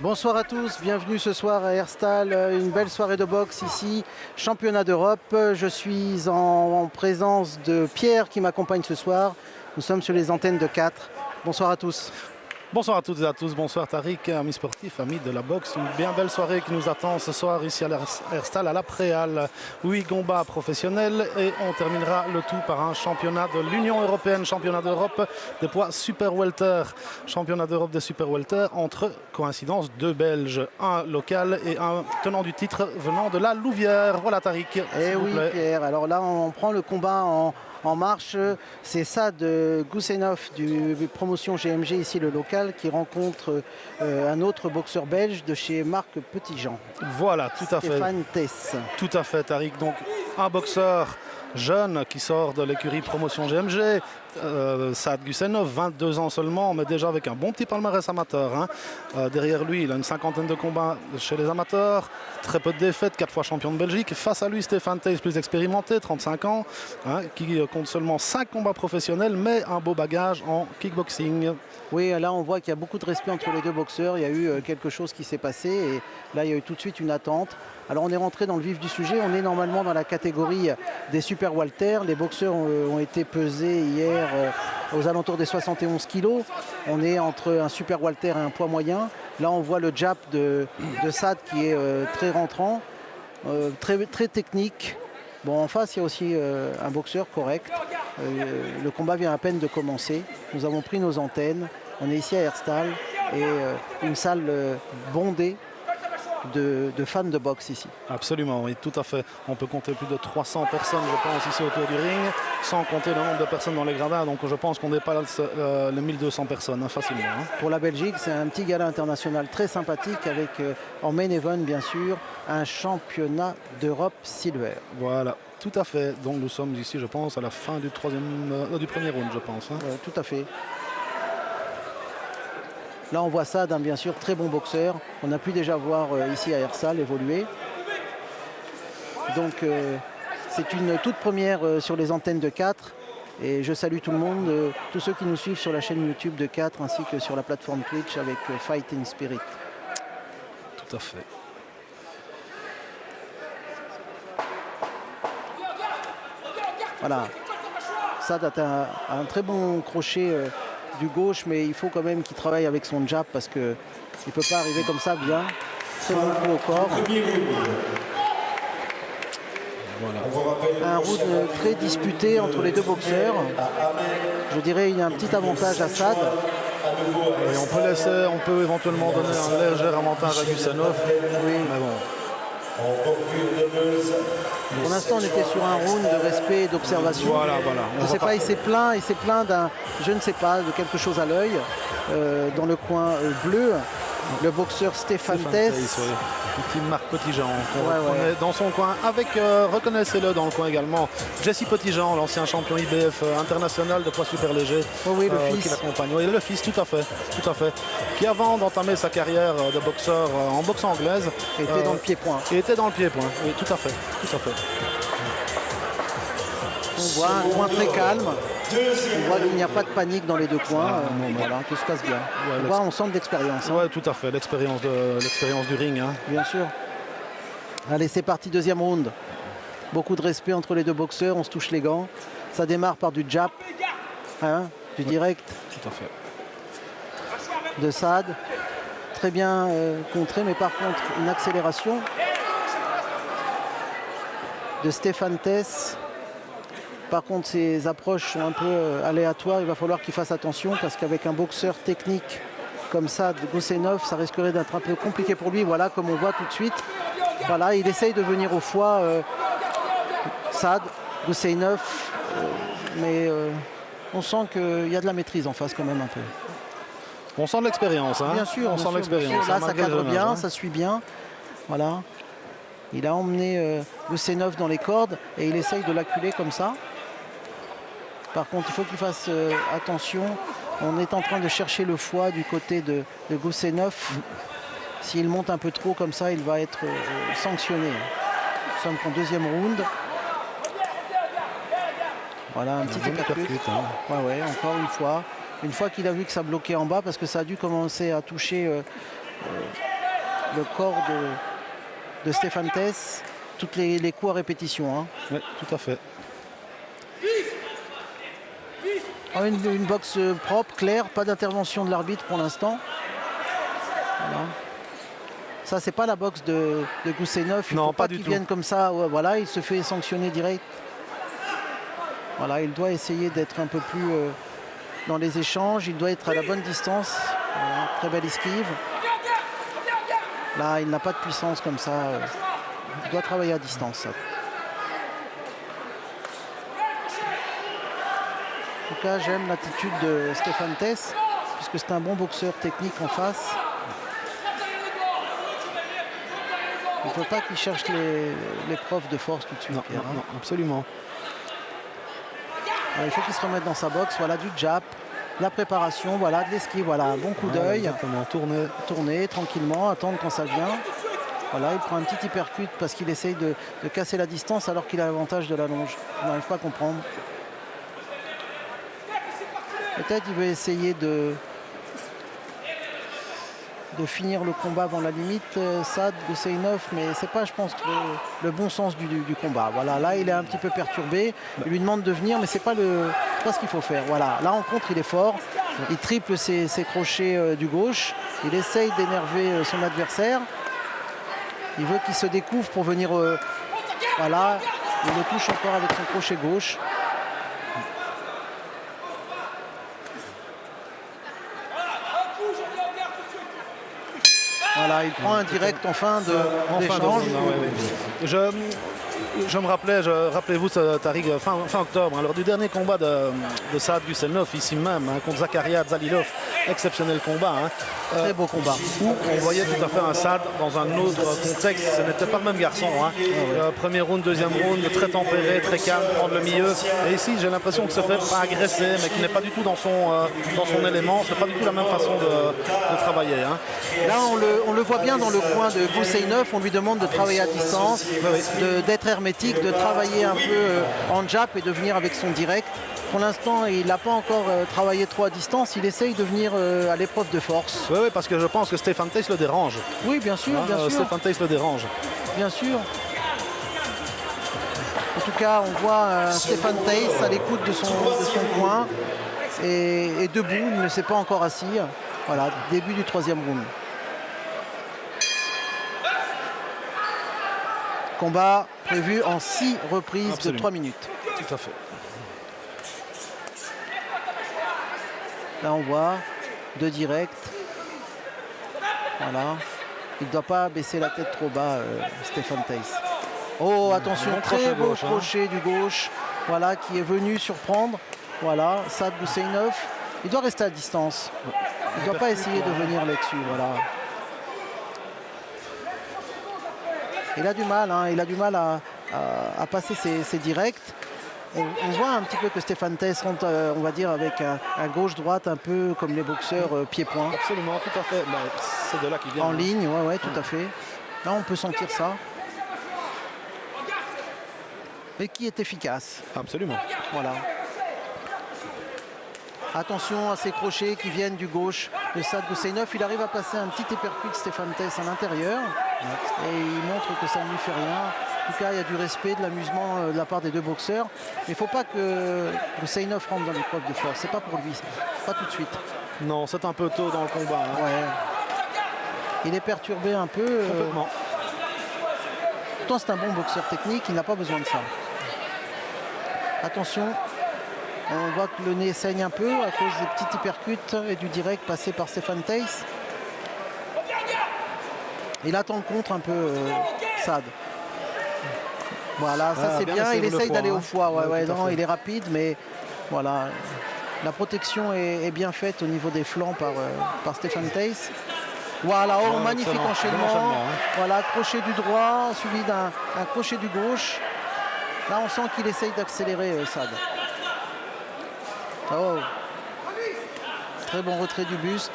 Bonsoir à tous, bienvenue ce soir à Herstal, une belle soirée de boxe ici, championnat d'Europe. Je suis en présence de Pierre qui m'accompagne ce soir. Nous sommes sur les antennes de 4. Bonsoir à tous. Bonsoir à toutes et à tous, bonsoir Tariq, amis sportifs, amis de la boxe. Une bien belle soirée qui nous attend ce soir ici à Herstal, à la Préal. 8 combats professionnels et on terminera le tout par un championnat de l'Union européenne, championnat d'Europe des poids super welter. Championnat d'Europe des super welter entre, coïncidence, 2 Belges, un local et un tenant du titre venant de la Louvière. Voilà Tariq. Eh oui Pierre, alors là on prend le combat en marche. C'est Sad Goussenhoff du promotion GMG, ici le local, qui rencontre un autre boxeur belge de chez Marc Petitjean. Voilà, tout à fait. Stéphane Tess. Tout à fait, Tariq. Donc, un boxeur jeune qui sort de l'écurie promotion GMG, Sad Goussenhoff, 22 ans seulement, mais déjà avec un bon petit palmarès amateur. Hein. Derrière lui, il a une cinquantaine de combats chez les amateurs, très peu de défaites, 4 fois champion de Belgique. Face à lui, Stéphane Tess, plus expérimenté, 35 ans, hein, qui compte seulement 5 combats professionnels, mais un beau bagage en kickboxing. Oui, là on voit qu'il y a beaucoup de respect entre les deux boxeurs. Il y a eu quelque chose qui s'est passé et là il y a eu tout de suite une attente. Alors on est rentré dans le vif du sujet. On est normalement dans la catégorie des super welter. Les boxeurs ont été pesés hier aux alentours des 71 kilos. On est entre un super welter et un poids moyen. Là on voit le jab de Sad qui est très rentrant, très technique. Bon, en face il y a aussi un boxeur correct. Le combat vient à peine de commencer. Nous avons pris nos antennes. On est ici à Herstal et une salle bondée de fans de boxe ici. Absolument, oui, tout à fait. On peut compter plus de 300 personnes, je pense, ici autour du ring, sans compter le nombre de personnes dans les gradins. Donc je pense qu'on dépasse les 1200 personnes, hein, facilement. Hein. Pour la Belgique, c'est un petit gala international très sympathique avec, en main event bien sûr, un championnat d'Europe silver. Voilà. Tout à fait. Donc nous sommes ici, je pense, à la fin du premier round, je pense. Hein. Tout à fait. Là, on voit ça d'un bien sûr très bon boxeur. On a pu déjà voir ici à Herstal évoluer. Donc, c'est une toute première sur les antennes de 4. Et je salue tout le monde, tous ceux qui nous suivent sur la chaîne YouTube de 4 ainsi que sur la plateforme Twitch avec Fighting Spirit. Tout à fait. Voilà, Sad a un très bon crochet du gauche, mais il faut quand même qu'il travaille avec son jab parce qu'il ne peut pas arriver comme ça bien. Très bon coup au corps. Voilà. Un round très disputé entre les deux boxeurs. Je dirais qu'il y a un petit avantage à Sad. Et on peut éventuellement donner un léger avantage à Goussenhoff. Oui, mais bon. Pour l'instant, on était sur un round de respect et d'observation. Voilà. Je ne sais pas, il s'est plaint d'un, je ne sais pas, de quelque chose à l'œil. Dans le coin bleu, le boxeur Stéphane Tess. Petit Marc Petitjean, dans son coin, avec, reconnaissez-le dans le coin également, Jesse Petitjean, l'ancien champion IBF international de poids super léger, oui, le fils. Qui l'accompagne. Oui, le fils, tout à fait. Qui avant d'entamer sa carrière de boxeur en boxe anglaise, était dans le pied-point. Oui, tout à fait. On voit un coin très calme. On voit qu'il n'y a pas de panique dans les deux coins. Voilà, tout se passe bien. On sent de l'expérience. Hein. Oui, tout à fait. L'expérience du ring. Hein. Bien sûr. Allez, c'est parti, deuxième round. Beaucoup de respect entre les deux boxeurs. On se touche les gants. Ça démarre par du jab. Hein, du direct. Tout à fait. De Sad. Très bien contré, mais par contre, une accélération de Stéphane Tess. Par contre, ses approches sont un peu aléatoires. Il va falloir qu'il fasse attention parce qu'avec un boxeur technique comme ça, de Goussenhoff, ça risquerait d'être un peu compliqué pour lui. Voilà, comme on voit tout de suite. Voilà, il essaye de venir au foie, Sad, Goussenhoff. Mais on sent qu'il y a de la maîtrise en face quand même un peu. On sent de l'expérience. Hein. Bien sûr, on sent l'expérience. Là, ça cadre bien, ça suit bien. Voilà. Il a emmené Goussenhoff dans les cordes et il essaye de l'acculer comme ça. Par contre, il faut qu'il fasse attention. On est en train de chercher le foie du côté de Goussenhoff. S'il monte un peu trop comme ça, il va être sanctionné. Nous sommes en deuxième round. Voilà, un petit uppercut. Ouais, encore une fois. Une fois qu'il a vu que ça bloquait en bas, parce que ça a dû commencer à toucher le corps de Stéphane Theiss, toutes les coups à répétition. Hein. Oui, tout à fait. Une boxe propre, claire, pas d'intervention de l'arbitre pour l'instant. Voilà. Ça, c'est pas la boxe de Goussainov. Il ne faut pas qu'il vienne comme ça. Ouais, voilà, il se fait sanctionner direct. Voilà, il doit essayer d'être un peu plus dans les échanges. Il doit être à la bonne distance. Voilà, très belle esquive. Là, il n'a pas de puissance comme ça. Il doit travailler à distance. En tout cas, j'aime l'attitude de Stéphane Theiss, puisque c'est un bon boxeur technique en face. Il ne faut pas qu'il cherche les preuves de force tout de suite. Non, non, absolument. Alors, il faut qu'il se remette dans sa boxe. Voilà, du jab, la préparation, voilà, de l'esquive, voilà, un bon coup d'œil. Exactement, tourner tranquillement, attendre quand ça vient. Voilà, il prend un petit uppercut parce qu'il essaye de casser la distance alors qu'il a l'avantage de la longe. Je n'arrive pas à comprendre. Peut-être il veut essayer de finir le combat avant la limite, Saad Goussainov, mais c'est pas, je pense, le bon sens du combat. Voilà, là il est un petit peu perturbé. Il lui demande de venir, mais c'est pas ce qu'il faut faire. Voilà, là en contre il est fort. Il triple ses crochets du gauche. Il essaye d'énerver son adversaire. Il veut qu'il se découvre pour venir. Voilà, il le touche encore avec son crochet gauche. Voilà, il prend un direct en fin d'échange. Je me rappelais, rappelez-vous, Tariq, fin octobre, lors du dernier combat de Saad Goussainov, ici même, contre Zakaria Zalilov, exceptionnel combat. Très beau combat. Où on voyait tout à fait un Saad dans un autre contexte. Ce n'était pas le même garçon. Premier round, deuxième round, très tempéré, très calme, prendre le milieu. Et ici, j'ai l'impression qu'il se fait pas agresser, mais qu'il n'est pas du tout dans son élément. Ce n'est pas du tout la même façon de travailler. Là, on le voit bien dans le coin de Goussainov. On lui demande de travailler à distance, d'être hermétique, de travailler un peu en jab et de venir avec son direct. Pour l'instant, il n'a pas encore travaillé trop à distance. Il essaye de venir à l'épreuve de force. Oui, parce que je pense que Stéphane Theiss le dérange. Oui, bien sûr, bien sûr. Stéphane Theiss le dérange. Bien sûr. En tout cas, on voit Stéphane Theiss à l'écoute de son coin et debout. Il ne s'est pas encore assis. Voilà, début du troisième round. Combat prévu en 6 reprises. Absolument. De 3 minutes. Tout à fait. Là, on voit 2 directs. Voilà. Il ne doit pas baisser la tête trop bas, Stéphane Theiss. Oh, attention, très beau crochet du gauche. Voilà, qui est venu surprendre. Voilà, Saad Goussainov. Il doit rester à distance. Il ne doit pas essayer de venir là-dessus. Voilà. Il a du mal, il a du mal à passer ses directs. On voit un petit peu que Stéphane Theiss rentre, on va dire, avec un gauche-droite, un peu comme les boxeurs pied-point. Absolument, tout à fait. C'est de là qu'il vient. En ligne, ouais, tout à fait. Là, on peut sentir ça. Et qui est efficace. Absolument. Voilà. Attention à ces crochets qui viennent du gauche de Saad Goussainov. Il arrive à passer un petit uppercut de Stéphane Theiss à l'intérieur. Et il montre que ça ne lui fait rien. En tout cas, il y a du respect, de l'amusement de la part des deux boxeurs. Mais il ne faut pas que Goussainov rentre dans l'épreuve de force. C'est pas pour lui, pas tout de suite. Non, c'est un peu tôt dans le combat. Ouais. Il est perturbé un peu. Complètement. Pourtant, c'est un bon boxeur technique. Il n'a pas besoin de ça. Attention. On voit que le nez saigne un peu à cause des petits uppercuts et du direct passé par Stéphane Theiss. Il attend le contre un peu, Saad. Voilà, ça c'est bien. Il essaye d'aller au foie. Non, il est rapide, mais voilà. La protection est bien faite au niveau des flancs par Stéphane Theiss. Voilà, magnifique enchaînement. Voilà, crochet du droit, suivi d'un crochet du gauche. Là, on sent qu'il essaye d'accélérer, Saad. Oh. Très bon retrait du buste.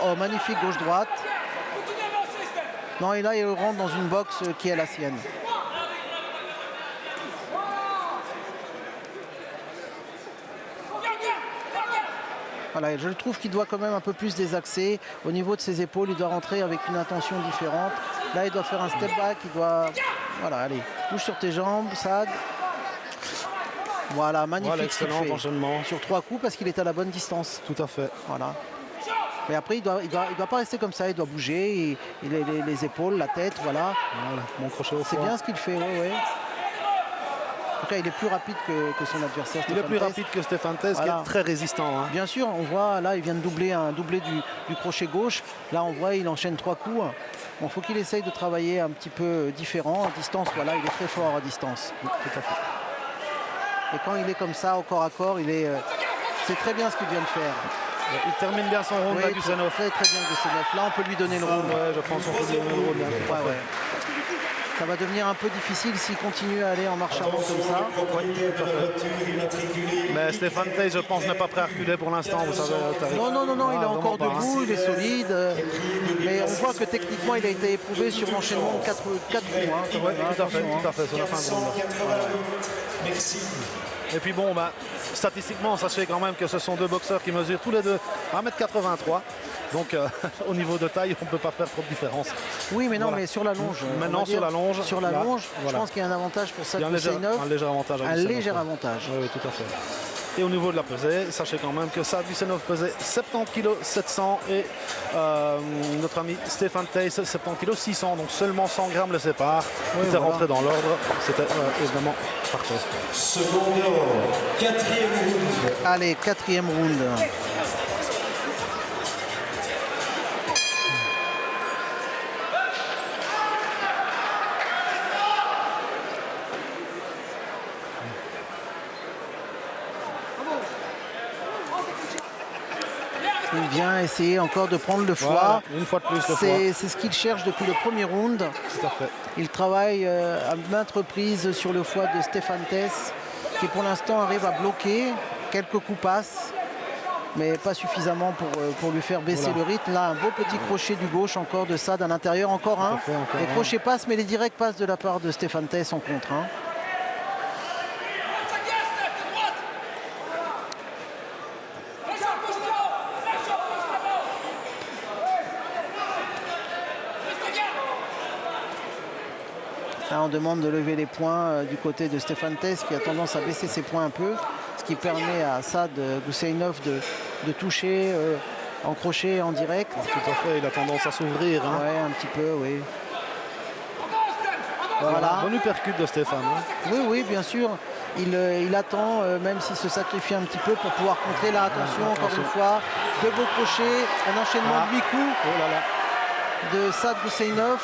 Oh, magnifique gauche-droite. Non, et là, il rentre dans une boxe qui est la sienne. Voilà, je trouve qu'il doit quand même un peu plus désaxer. Au niveau de ses épaules, il doit rentrer avec une intention différente. Là, il doit faire un step back. Il doit... Voilà, allez, bouge sur tes jambes, Saad. Voilà, magnifique. Voilà, excellent enchaînement. Sur 3 coups parce qu'il est à la bonne distance. Tout à fait. Voilà. Mais après, il doit pas rester comme ça. Il doit bouger. Les épaules, la tête, voilà. Voilà, mon crochet au C'est foie. bien ce qu'il fait, ouais. En tout cas, il est plus rapide que son adversaire. Il est plus rapide que Stéphane Theiss, voilà. qui est très résistant. Hein. Bien sûr, on voit, là, il vient de doubler du crochet gauche. Là, on voit, il enchaîne 3 coups. Bon, faut qu'il essaye de travailler un petit peu différent. À distance, voilà, il est très fort à distance. Tout à fait. Et quand il est comme ça, au corps à corps, c'est très bien ce qu'il vient de faire. Il termine bien son round, Oui, Gusenov. très bien, Gusenov. Là, on peut lui donner le round. Ouais, je pense qu'on peut lui donner le round. Ouais. Ça va devenir un peu difficile s'il continue à aller en marche avant comme ça. Oui, tout à fait. Mais Stéphane Theiss, je pense, n'est pas prêt à reculer pour l'instant. Vous savez, Non, il est encore debout, il est solide. Mais on voit que techniquement, il a été éprouvé sur l'enchaînement de 4 coups. Oui, tout à fait, sur la fin de round. Merci. Et puis bon, statistiquement, sachez quand même que ce sont deux boxeurs qui mesurent tous les deux 1m83. Donc au niveau de taille, on ne peut pas faire trop de différence. Oui, mais non, voilà. Mais sur la longe. Maintenant, sur la longe, voilà. Je pense qu'il y a un avantage pour Saad Guseynov. Un léger avantage. Un léger avantage. Oui, tout à fait. Et au niveau de la pesée, sachez quand même que Saad Guseynov pesait 70 kg 700 et notre ami Stéphane Theiss 70 kg 600. Donc seulement 100 grammes le séparent. Il était rentré dans l'ordre. C'était évidemment parfait. Second round, 4e round. Allez, 4e round. Il vient essayer encore de prendre le foie. Voilà, une fois de plus le foie. C'est ce qu'il cherche depuis le premier round. Tout à fait. Il travaille à maintes reprises sur le foie de Stéphane Theiss, qui pour l'instant arrive à bloquer. Quelques coups passent, mais pas suffisamment pour lui faire baisser le rythme. Là, un beau petit crochet du gauche encore de Saad à l'intérieur. Encore un. Les crochets passent, mais les directs passent de la part de Stéphane Theiss en contre. Là, on demande de lever les poings du côté de Stéphane Theiss qui a tendance à baisser ses poings un peu, ce qui permet à Saad Guseynov de toucher en crochet en direct. Tout à fait, il a tendance à s'ouvrir. Hein. Oui, un petit peu, oui. Voilà. Bon uppercut de Stéphane. Hein. Oui, bien sûr. Il attend, même s'il se sacrifie un petit peu pour pouvoir contrer. Là, attention, encore une fois. Deux beaux crochets, un enchaînement de 8 coups de Saad Guseynov.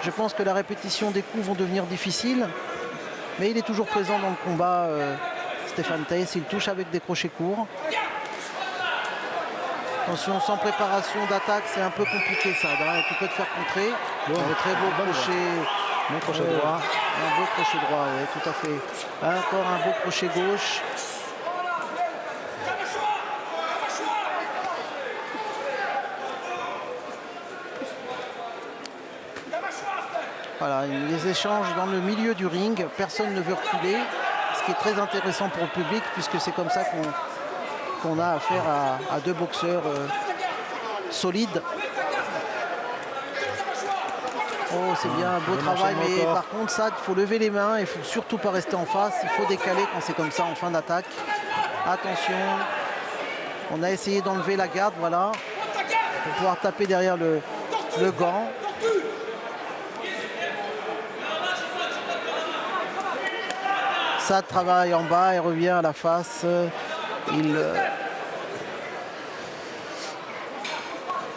Je pense que la répétition des coups vont devenir difficiles. Mais il est toujours présent dans le combat, Stéphane Theiss. Il touche avec des crochets courts. Attention, sans préparation d'attaque, c'est un peu compliqué ça. Tu peux te faire contrer. Un très beau crochet droit. Un beau crochet droit, oui, tout à fait. Encore un beau crochet gauche. Voilà, les échanges dans le milieu du ring. Personne ne veut reculer. Ce qui est très intéressant pour le public, puisque c'est comme ça qu'on a affaire à deux boxeurs solides. Oh, c'est bien, un beau travail, mais par contre, ça, il faut lever les mains, il ne faut surtout pas rester en face, il faut décaler quand c'est comme ça en fin d'attaque. Attention, on a essayé d'enlever la garde, voilà, pour pouvoir taper derrière le gant. Ça travaille en bas et revient à la face.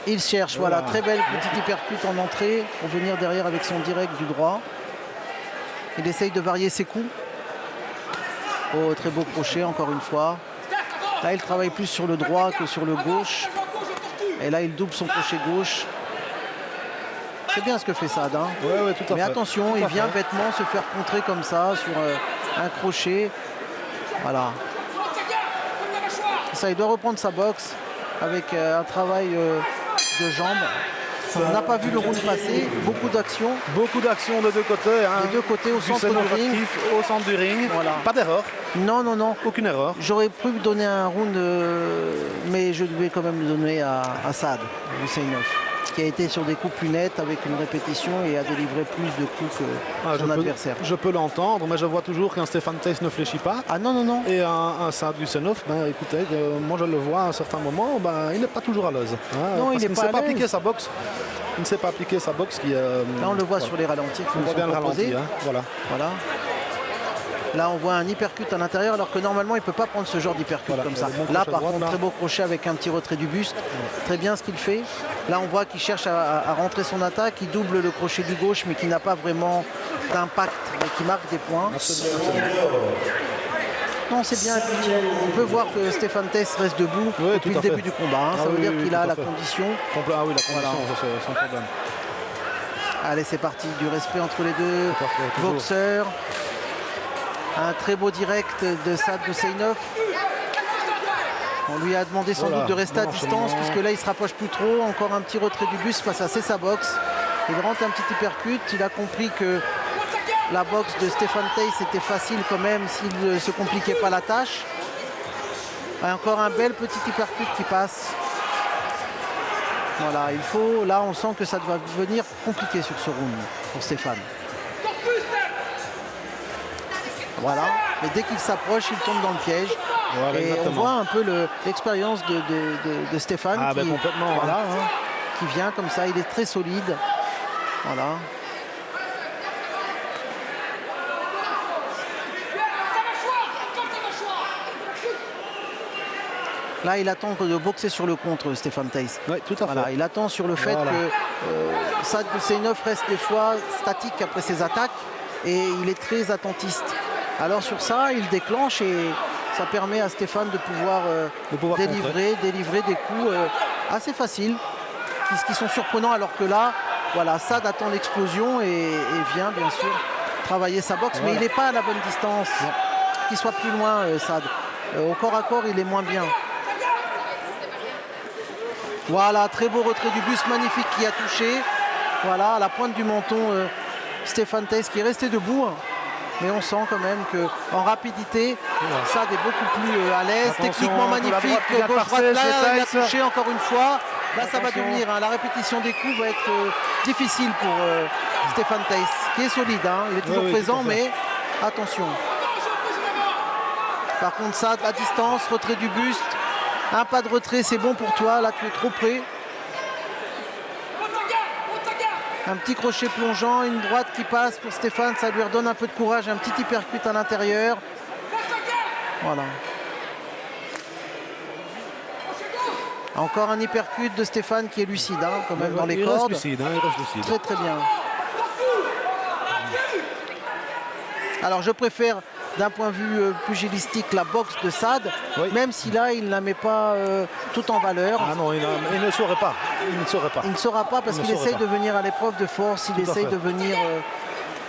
Il cherche, voilà, très belle petite uppercut en entrée pour venir derrière avec son direct du droit. Il essaye de varier ses coups. Oh, très beau crochet encore une fois. Là, il travaille plus sur le droit que sur le gauche. Et là, il double son crochet gauche. C'est bien ce que fait Saad. Hein. Ouais, tout à fait. Mais attention, il vient bêtement se faire contrer comme ça sur un crochet. Voilà. Ça, il doit reprendre sa boxe avec un travail de jambes. On n'a pas vu le round passer, beaucoup d'actions. Beaucoup d'actions de deux côtés. Hein. Des deux côtés au centre Gusenov du ring. actif au centre du ring. Voilà. Pas d'erreur, Non, non, non. aucune erreur. J'aurais pu donner un round, mais je devais quand même le donner à Saad Guseinov, qui a été sur des coups plus nets avec une répétition et a délivré plus de coups que son adversaire. Je peux l'entendre, mais je vois toujours qu'un Stefan Thijs ne fléchit pas. Ah non, non, non. Et un Saad Guseinov, ben, écoutez, moi je le vois à un certain moment, ben, il n'est pas toujours à l'aise. Hein, Non, parce il qu'il n'est ne pas sait à pas l'aise. appliquer sa boxe. Il ne sait pas appliquer sa boxe qui Là, on le voit voilà. sur les ralentis qui On nous voit sont bien le proposés. ralenti. Hein, voilà. Voilà. Là, on voit un hypercut à l'intérieur, alors que normalement, il ne peut pas prendre ce genre d'hypercut Voilà, comme ça. bon Là, crochet par droite, contre, là. très beau crochet avec un petit retrait du buste. Très bien ce qu'il fait. Là, on voit qu'il cherche à rentrer son attaque. Il double le crochet du gauche, mais qui n'a pas vraiment d'impact, mais qui marque des points. Non, c'est bien. On peut voir que Stefan Thijs reste debout Oui, depuis tout le à fait. début du combat. Hein. Ah Ça veut oui, dire oui, qu'il tout a à la fait. condition. Ah oui, la condition, Voilà. ça, c'est sans problème. Allez, c'est parti. Du respect entre les deux Tout à fait, toujours. boxeurs. Un très beau direct de Saad Guseinov. On lui a demandé sans Voilà, doute de rester à bon distance, enchaînement. puisque là il se rapproche plus trop. Encore un petit retrait du buste face à sa boxe. Il rentre un petit hypercut. Il a compris que la boxe de Stefan Thijs était facile quand même s'il ne se compliquait pas la tâche. Et encore un bel petit hypercut qui passe. Voilà, il faut. Là, on sent que ça va devenir compliqué sur ce round pour Stéphane. Voilà, mais dès qu'il s'approche, il tombe dans le piège. Voilà, et exactement. on voit un peu l'expérience de Stéphane Ah, qui, ben, complètement, voilà, hein. hein, qui vient comme ça. Il est très solide. Voilà. Là, il attend de boxer sur le contre, Stefan Thijs. Oui, tout à fait. Voilà, il attend sur le fait Voilà. que Saad Guseinov reste des fois statique après ses attaques et il est très attentiste. Alors sur ça, il déclenche et ça permet à Stéphane de pouvoir, délivrer des coups assez faciles qui sont surprenants, alors que là, voilà, Saad attend l'explosion et vient bien sûr travailler sa boxe, Voilà. mais il n'est pas à la bonne distance. Qu'il soit plus loin, Saad. Au corps à corps, il est moins bien. Voilà, très beau retrait du buste, magnifique, qui a touché. Voilà, à la pointe du menton, Stefan Thijs qui est resté debout. Mais on sent quand même qu'en rapidité, Saad est beaucoup plus à l'aise. Attention, Techniquement pour la magnifique. droite qui vient de Gauche-droite, passer là, chez il a Thijs. touché encore une fois. Là, ça va Attention. devenir, la répétition des coups va être difficile pour Stefan Thijs, qui est solide. Hein. Il est toujours Oui, présent, tout à fait. mais attention. Par contre, Saad à distance, retrait du buste. Un pas de retrait, c'est bon pour toi. Là, tu es trop près. Un petit crochet plongeant, une droite qui passe pour Stéphane. Ça lui redonne un peu de courage. Un petit hypercut à l'intérieur. Voilà. Encore un hypercut de Stéphane qui est lucide, hein, quand même, dans les il cordes. reste lucide, hein, il reste lucide. Très très bien. Alors je préfère d'un point de vue pugilistique la boxe de Saad, Oui. même si là il ne la met pas tout en valeur. Ah non, il ne saurait pas. Il ne saurait pas. Il ne saura pas parce Il ne qu'il saurait essaye pas. de venir à l'épreuve de force, il Tout à essaye fait. de venir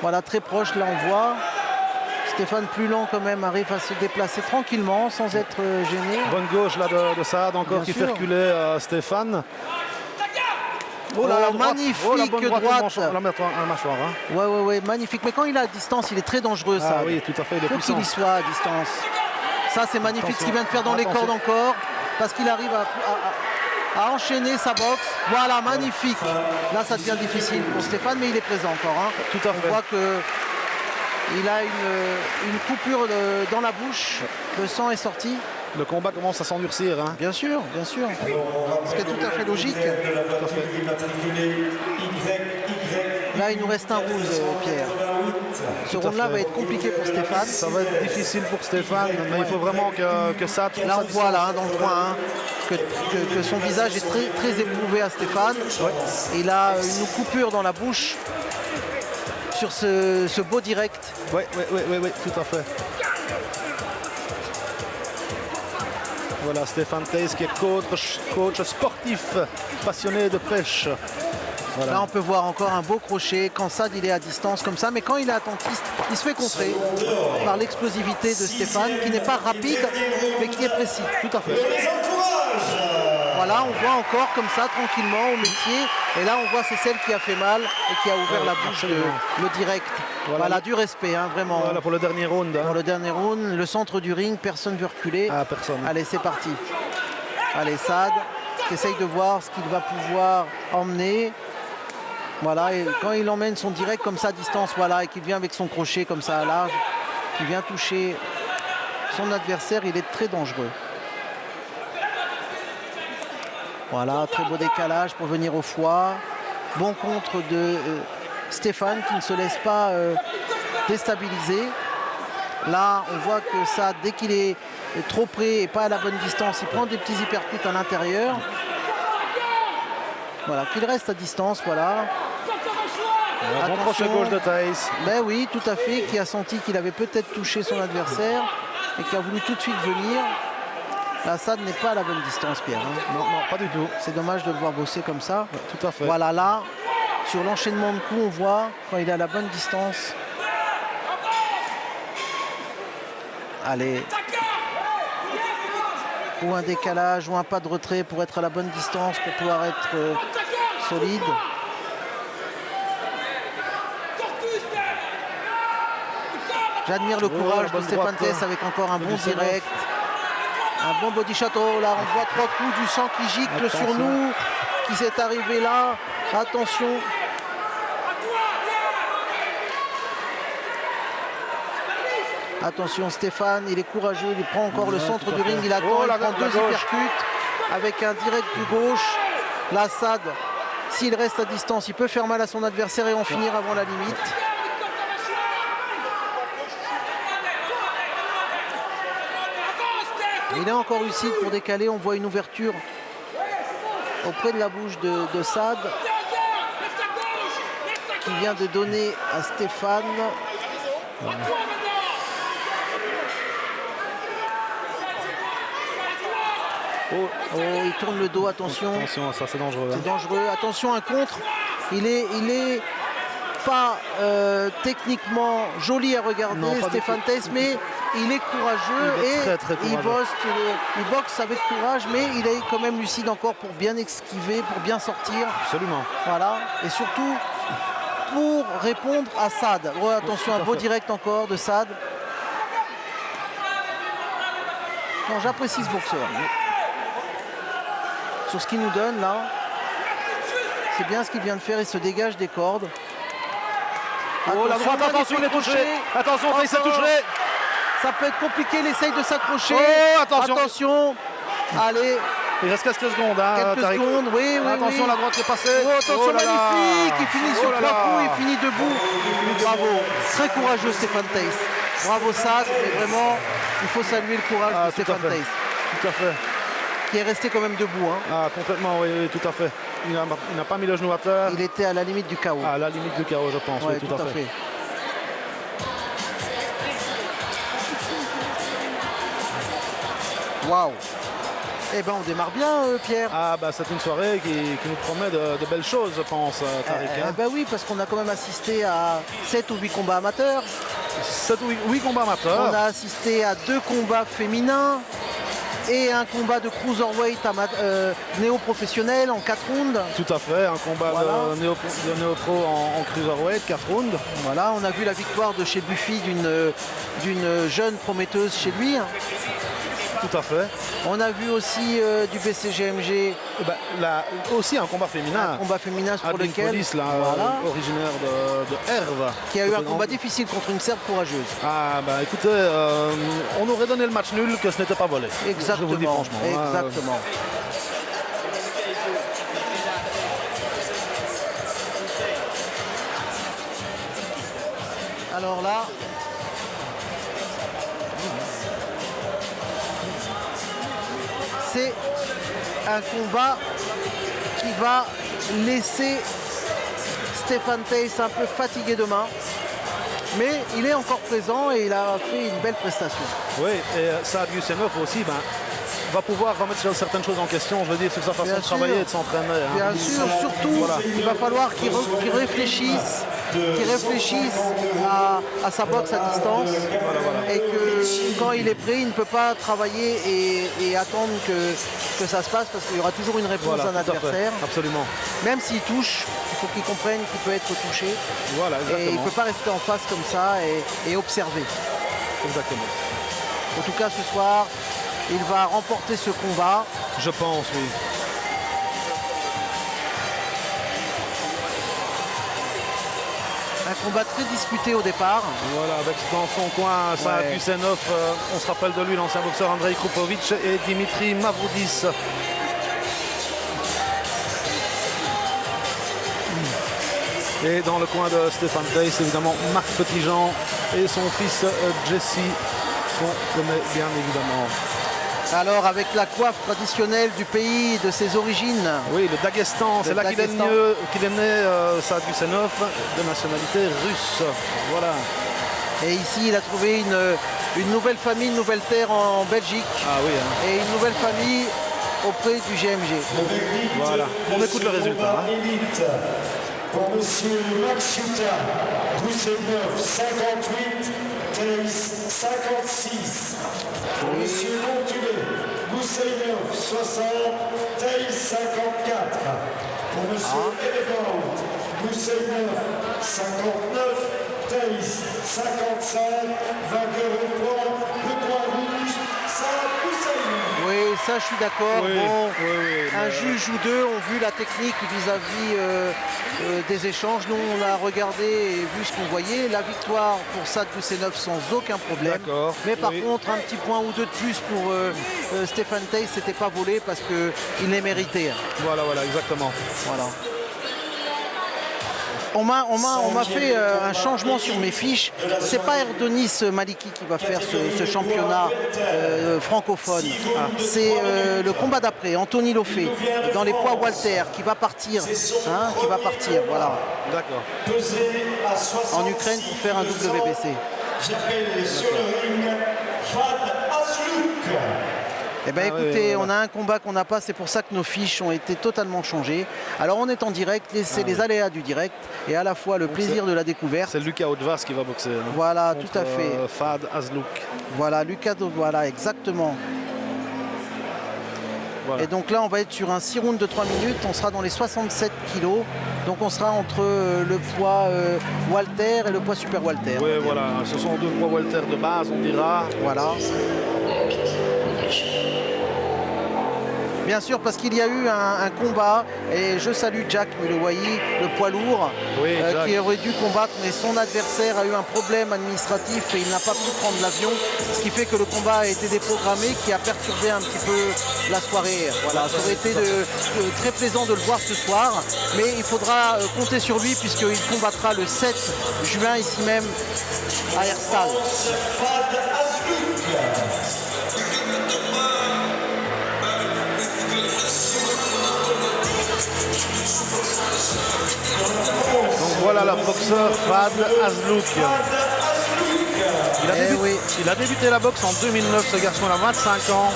voilà, très proche, là on voit. Stéphane plus lent quand même arrive à se déplacer tranquillement sans être gêné. Bonne gauche là de Saad encore Bien qui sûr. fait reculer Stéphane. Oh là là, la droite. magnifique Oh, la bonne droite. La mâchoire. Hein. Ouais, magnifique. Mais quand il est à distance, il est très dangereux, Ah Saad. oui, tout à fait, il est Faut puissant. qu'il y soit à distance. Ça, c'est magnifique ce qu'il vient de faire dans les Attention. cordes encore, parce qu'il arrive à enchaîner sa boxe. Voilà, magnifique. Là, ça devient difficile pour Stéphane, mais il est présent encore. Hein. Tout à On fait. voit qu'il a une coupure dans la bouche. Le sang est sorti. Le combat commence à s'endurcir. Hein. Bien sûr, bien sûr. Ce qui est tout à fait logique. Là, il nous reste un round, Pierre. Ce round-là va être compliqué pour Stéphane. Ça va être difficile pour Stéphane, mais il faut vraiment que Saad trouve Là, sa on voit là, hein, dans le coin, hein, que son visage est très, très éprouvé à Stéphane. Il a une coupure dans la bouche sur ce beau direct. Oui, tout à fait. Voilà, Stefan Thijs qui est coach sportif, passionné de pêche. Voilà. Là, on peut voir encore un beau crochet quand Saad il est à distance comme ça, mais quand il est attentiste, il se fait contrer par l'explosivité de Stéphane, qui n'est pas rapide, mais qui est précis. Tout à fait. Voilà, on voit encore comme ça, tranquillement, au métier, Et là, on voit c'est celle qui a fait mal et qui a ouvert la bouche de le direct. Voilà, du respect, hein, vraiment. Voilà pour le dernier round. Hein. Pour le dernier round, le centre du ring, personne ne veut reculer. Ah, personne. Allez, c'est parti. Allez, Saad qui essaye de voir ce qu'il va pouvoir emmener. Voilà, et quand il emmène son direct comme ça à distance, voilà, et qu'il vient avec son crochet comme ça à large, qui vient toucher son adversaire, il est très dangereux. Voilà, très beau décalage pour venir au foie. Bon contre de Stéphane qui ne se laisse pas déstabiliser. Là, on voit que ça, dès qu'il est trop près et pas à la bonne distance, il prend des petits hypercutes à l'intérieur. Voilà, qu'il reste à distance, voilà. Bon crochet gauche de Thaïs. Ben oui, tout à fait, qui a senti qu'il avait peut-être touché son adversaire et qui a voulu tout de suite venir. Là, Saad n'est pas à la bonne distance, Pierre. Hein. Non, non, pas du tout. C'est dommage de le voir bosser comme ça. Ouais, tout à fait. Voilà, là, sur l'enchaînement de coups, on voit quand il est à la bonne distance. Allez. Ou un décalage, ou un pas de retrait pour être à la bonne distance, pour pouvoir être solide. J'admire le courage de Stéphane Thaïs avec encore un bon direct. Un bon body shot. Oh là, on voit 3 coups, du sang qui gicle sur nous, qui s'est arrivé là. Attention. Attention, Stéphane, il est courageux, il prend encore le centre du ring, il attend, il prend 2 hypercutes avec un direct du gauche. Là, Saad, s'il reste à distance, il peut faire mal à son adversaire et en finir avant la limite. Il est encore lucide pour décaler, on voit une ouverture auprès de la bouche de Saad qui vient de donner à Stéphane. Oh, il tourne le dos, attention. Attention, ça c'est dangereux. C'est dangereux, attention, un contre. Il est pas techniquement joli à regarder, non, Stéphane Thaïs, mais il est courageux il boxe avec courage, mais il est quand même lucide encore pour bien esquiver, pour bien sortir. Absolument. Voilà, et surtout pour répondre à Saad. Oh, attention, un beau direct encore de Saad. Non, j'apprécie ce boxeur. Sur ce qu'il nous donne là, c'est bien ce qu'il vient de faire, il se dégage des cordes. Oh, la droite, attention, il est touché. Attention, il s'est touché. Ça peut être compliqué, il essaye de s'accrocher. Oh, attention. Attention. Allez. Il reste quelques secondes. Hein, quelques secondes, oui. Attention, la droite est passée. Oh, attention, magnifique. Il finit sur 3 coups, il finit debout. Bravo. Très courageux, Stéphane Thaïs. Bravo, Saad. Mais vraiment, il faut saluer le courage de Stéphane Thaïs. Tout à fait. Qui est resté quand même debout. Hein. Ah, complètement, oui, tout à fait. Il n'a pas mis le genou à terre. Il était à la limite du chaos. À la limite du chaos, je pense. Ouais, oui, tout à fait. Waouh. Eh ben, on démarre bien, Pierre. Ah, bah, c'est une soirée qui nous promet de belles choses, je pense, Tariq. Ben oui, parce qu'on a quand même assisté à 7 ou 8 combats amateurs. 7 ou 8 combats amateurs. On a assisté à 2 combats féminins et un combat de cruiserweight néo-professionnel en 4 rounds. Tout à fait, un combat de néo-pro en cruiserweight, 4 rounds. Voilà, on a vu la victoire de chez Buffy d'une jeune prometteuse chez lui. Tout à fait. On a vu aussi du BCGMG. Aussi un combat féminin. Un combat féminin pour Adeline lequel. Police, originaire de Herve. Qui a eu un combat difficile contre une Serbe courageuse. Ah, bah écoutez, on aurait donné le match nul que ce n'était pas volé. Exactement. Je vous le dis franchement. Exactement. Alors là. C'est un combat qui va laisser Stéphane Thaïs un peu fatigué demain. Mais il est encore présent et il a fait une belle prestation. Oui, et Saad Gussenov aussi va pouvoir remettre certaines choses en question, je veux dire, sur sa façon de travailler et de s'entraîner. Bien sûr, surtout, il va falloir qu'il réfléchisse qui réfléchisse à sa boxe à distance et que quand il est prêt, il ne peut pas travailler et attendre que ça se passe parce qu'il y aura toujours une réponse d'un adversaire. Absolument. Même s'il touche, il faut qu'il comprenne qu'il peut être touché. Voilà, exactement. Et il ne peut pas rester en face comme ça et observer. Exactement. En tout cas, ce soir, il va remporter ce combat. Je pense, oui. Un combat très disputé au départ. Voilà, avec dans son coin Saad Gussenov, on se rappelle de lui, l'ancien boxeur Andrei Krupovic et Dimitri Mavroudis. Et dans le coin de Stéphane Theiss, évidemment, Marc Petitjean et son fils Jesse, qu'on connaît bien évidemment. Alors avec la coiffe traditionnelle du pays, de ses origines. Oui, le Daghestan, c'est là qu'il est né, Saad Gussenov, de nationalité russe. Voilà. Et ici, il a trouvé une nouvelle famille, une nouvelle terre en Belgique. Ah oui. Hein. Et une nouvelle famille auprès du GMG. Voilà, on écoute le résultat. Pour monsieur Maksuta, Gussenov 58, Theiss 56. Pour monsieur Montulet, Gussenov 60, Theiss 54. Pour monsieur Eleband, Gussenov 59, Theiss 55. Vainqueur au point, le point rouge, Saad Gussenov. Oui, ça je suis d'accord. Oui, bon, un mais juge ou deux ont vu la technique vis-à-vis des échanges. Nous, on a regardé et vu ce qu'on voyait. La victoire pour Saad Gussenov sans aucun problème. Mais par contre, un petit point ou deux de plus pour Stéphane Theiss, c'était pas volé parce qu'il les méritait. Voilà, exactement. Voilà. On m'a fait un changement sur mes fiches. C'est pas Erdonis Maliki qui va faire ce championnat francophone. C'est le combat d'après, Anthony Lofé, dans les poids Walter, qui va partir. Voilà. D'accord. En Ukraine pour faire un WBC. J'appelle sur le ring Fad Aslouk. Eh bien écoutez, on a un combat qu'on n'a pas, c'est pour ça que nos fiches ont été totalement changées. Alors on est en direct, c'est les aléas du direct et à la fois le plaisir de la découverte. C'est Lucas Otvas qui va boxer. Hein, voilà, tout à fait. Fad Aslouk. Voilà, Lucas, voilà, exactement. Voilà. Et donc là, on va être sur un 6 rounds de 3 minutes, on sera dans les 67 kilos. Donc on sera entre le poids Walter et le poids Super Walter. Oui, voilà, ce sont deux poids Walter de base, on dira. Voilà. Bien sûr, parce qu'il y a eu un combat, et je salue Jack Mulewai, le poids lourd, qui aurait dû combattre, mais son adversaire a eu un problème administratif et il n'a pas pu prendre l'avion, ce qui fait que le combat a été déprogrammé, qui a perturbé un petit peu la soirée. Voilà, ça aurait été très plaisant de le voir ce soir, mais il faudra compter sur lui puisqu'il combattra le 7 juin ici même à Herstal. Donc voilà le boxeur Fad Aslouk. Il a débuté la boxe en 2009, ce garçon a 25 ans.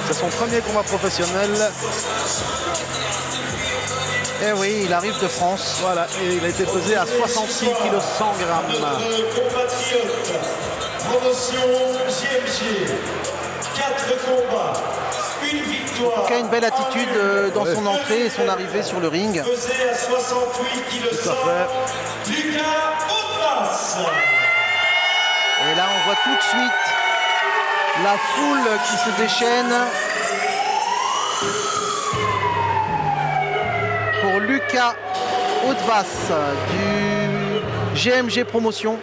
C'est son premier combat professionnel. Eh oui, il arrive de France. Voilà, et il a été pesé à 66 kg 100 grammes. Compatriote, promotion GMG, 4 combats, une victoire. En tout cas, une belle attitude dans son entrée et son arrivée sur le ring. Pesé à 68 kg 100, Lucas Otvas. Et là, on voit tout de suite la foule qui se déchaîne pour Lucas Otvas du GMG Promotion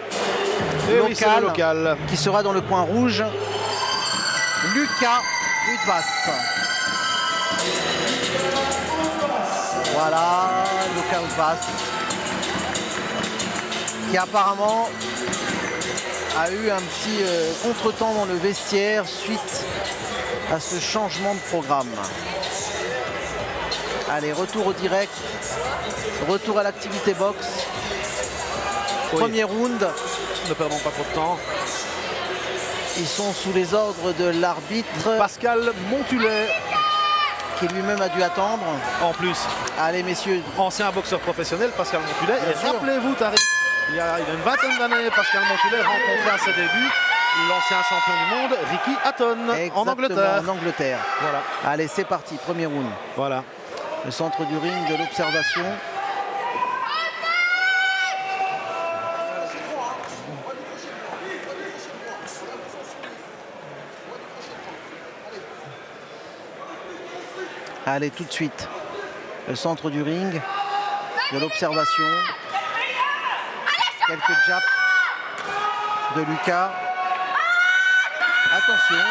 local, qui sera dans le coin rouge. Lucas Otvas. Voilà, Lucas Otvas, qui apparemment a eu un petit contretemps dans le vestiaire suite à ce changement de programme. Allez, retour au direct, retour à l'activité boxe. Premier round. Ne perdons pas trop de temps. Ils sont sous les ordres de l'arbitre Pascal Montulet, qui lui-même a dû attendre. En plus, allez messieurs, ancien boxeur professionnel, Pascal Montulet. Bien sûr. Rappelez-vous, Tariq, il y a une vingtaine d'années, Pascal Montulet rencontrait à ses débuts l'ancien champion du monde, Ricky Hatton, en Angleterre. En Angleterre. Voilà. Allez, c'est parti, premier round. Voilà. Le centre du ring, de l'observation. Allez, tout de suite. Le centre du ring, de l'observation. Quelques jabs de Lucas. Attention,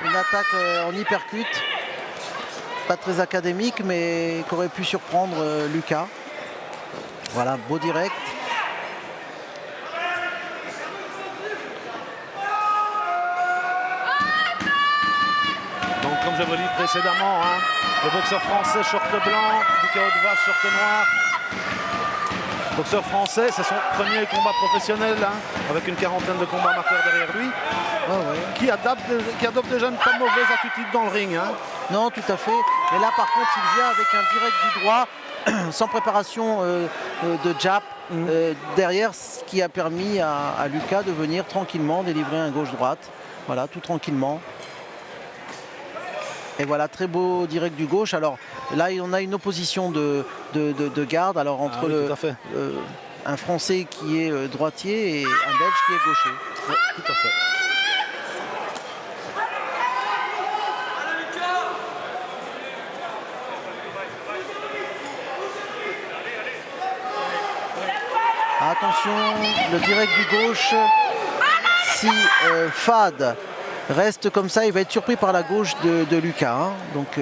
une attaque en hypercute. Pas très académique, mais qui aurait pu surprendre Lucas. Voilà, beau direct. Donc, comme je vous l'ai dit précédemment, hein, le boxeur français short blanc, Lucas Hautevas short noir. Boxeur français, c'est son premier combat professionnel, hein, avec une quarantaine de combats amateurs derrière lui, qui adopte déjà une pas mauvaise attitude dans le ring. Hein. Non, tout à fait. Mais là, par contre, il vient avec un direct du droit, sans préparation de jab derrière, ce qui a permis à Lucas de venir tranquillement délivrer un gauche-droite. Voilà, tout tranquillement. Et voilà, très beau direct du gauche. Alors là, on a une opposition de garde. Alors entre un Français qui est droitier et un Belge qui est gaucher. Oui, tout à fait. Attention, le direct du gauche. Si Fad reste comme ça, il va être surpris par la gauche de Lucas. Hein. Donc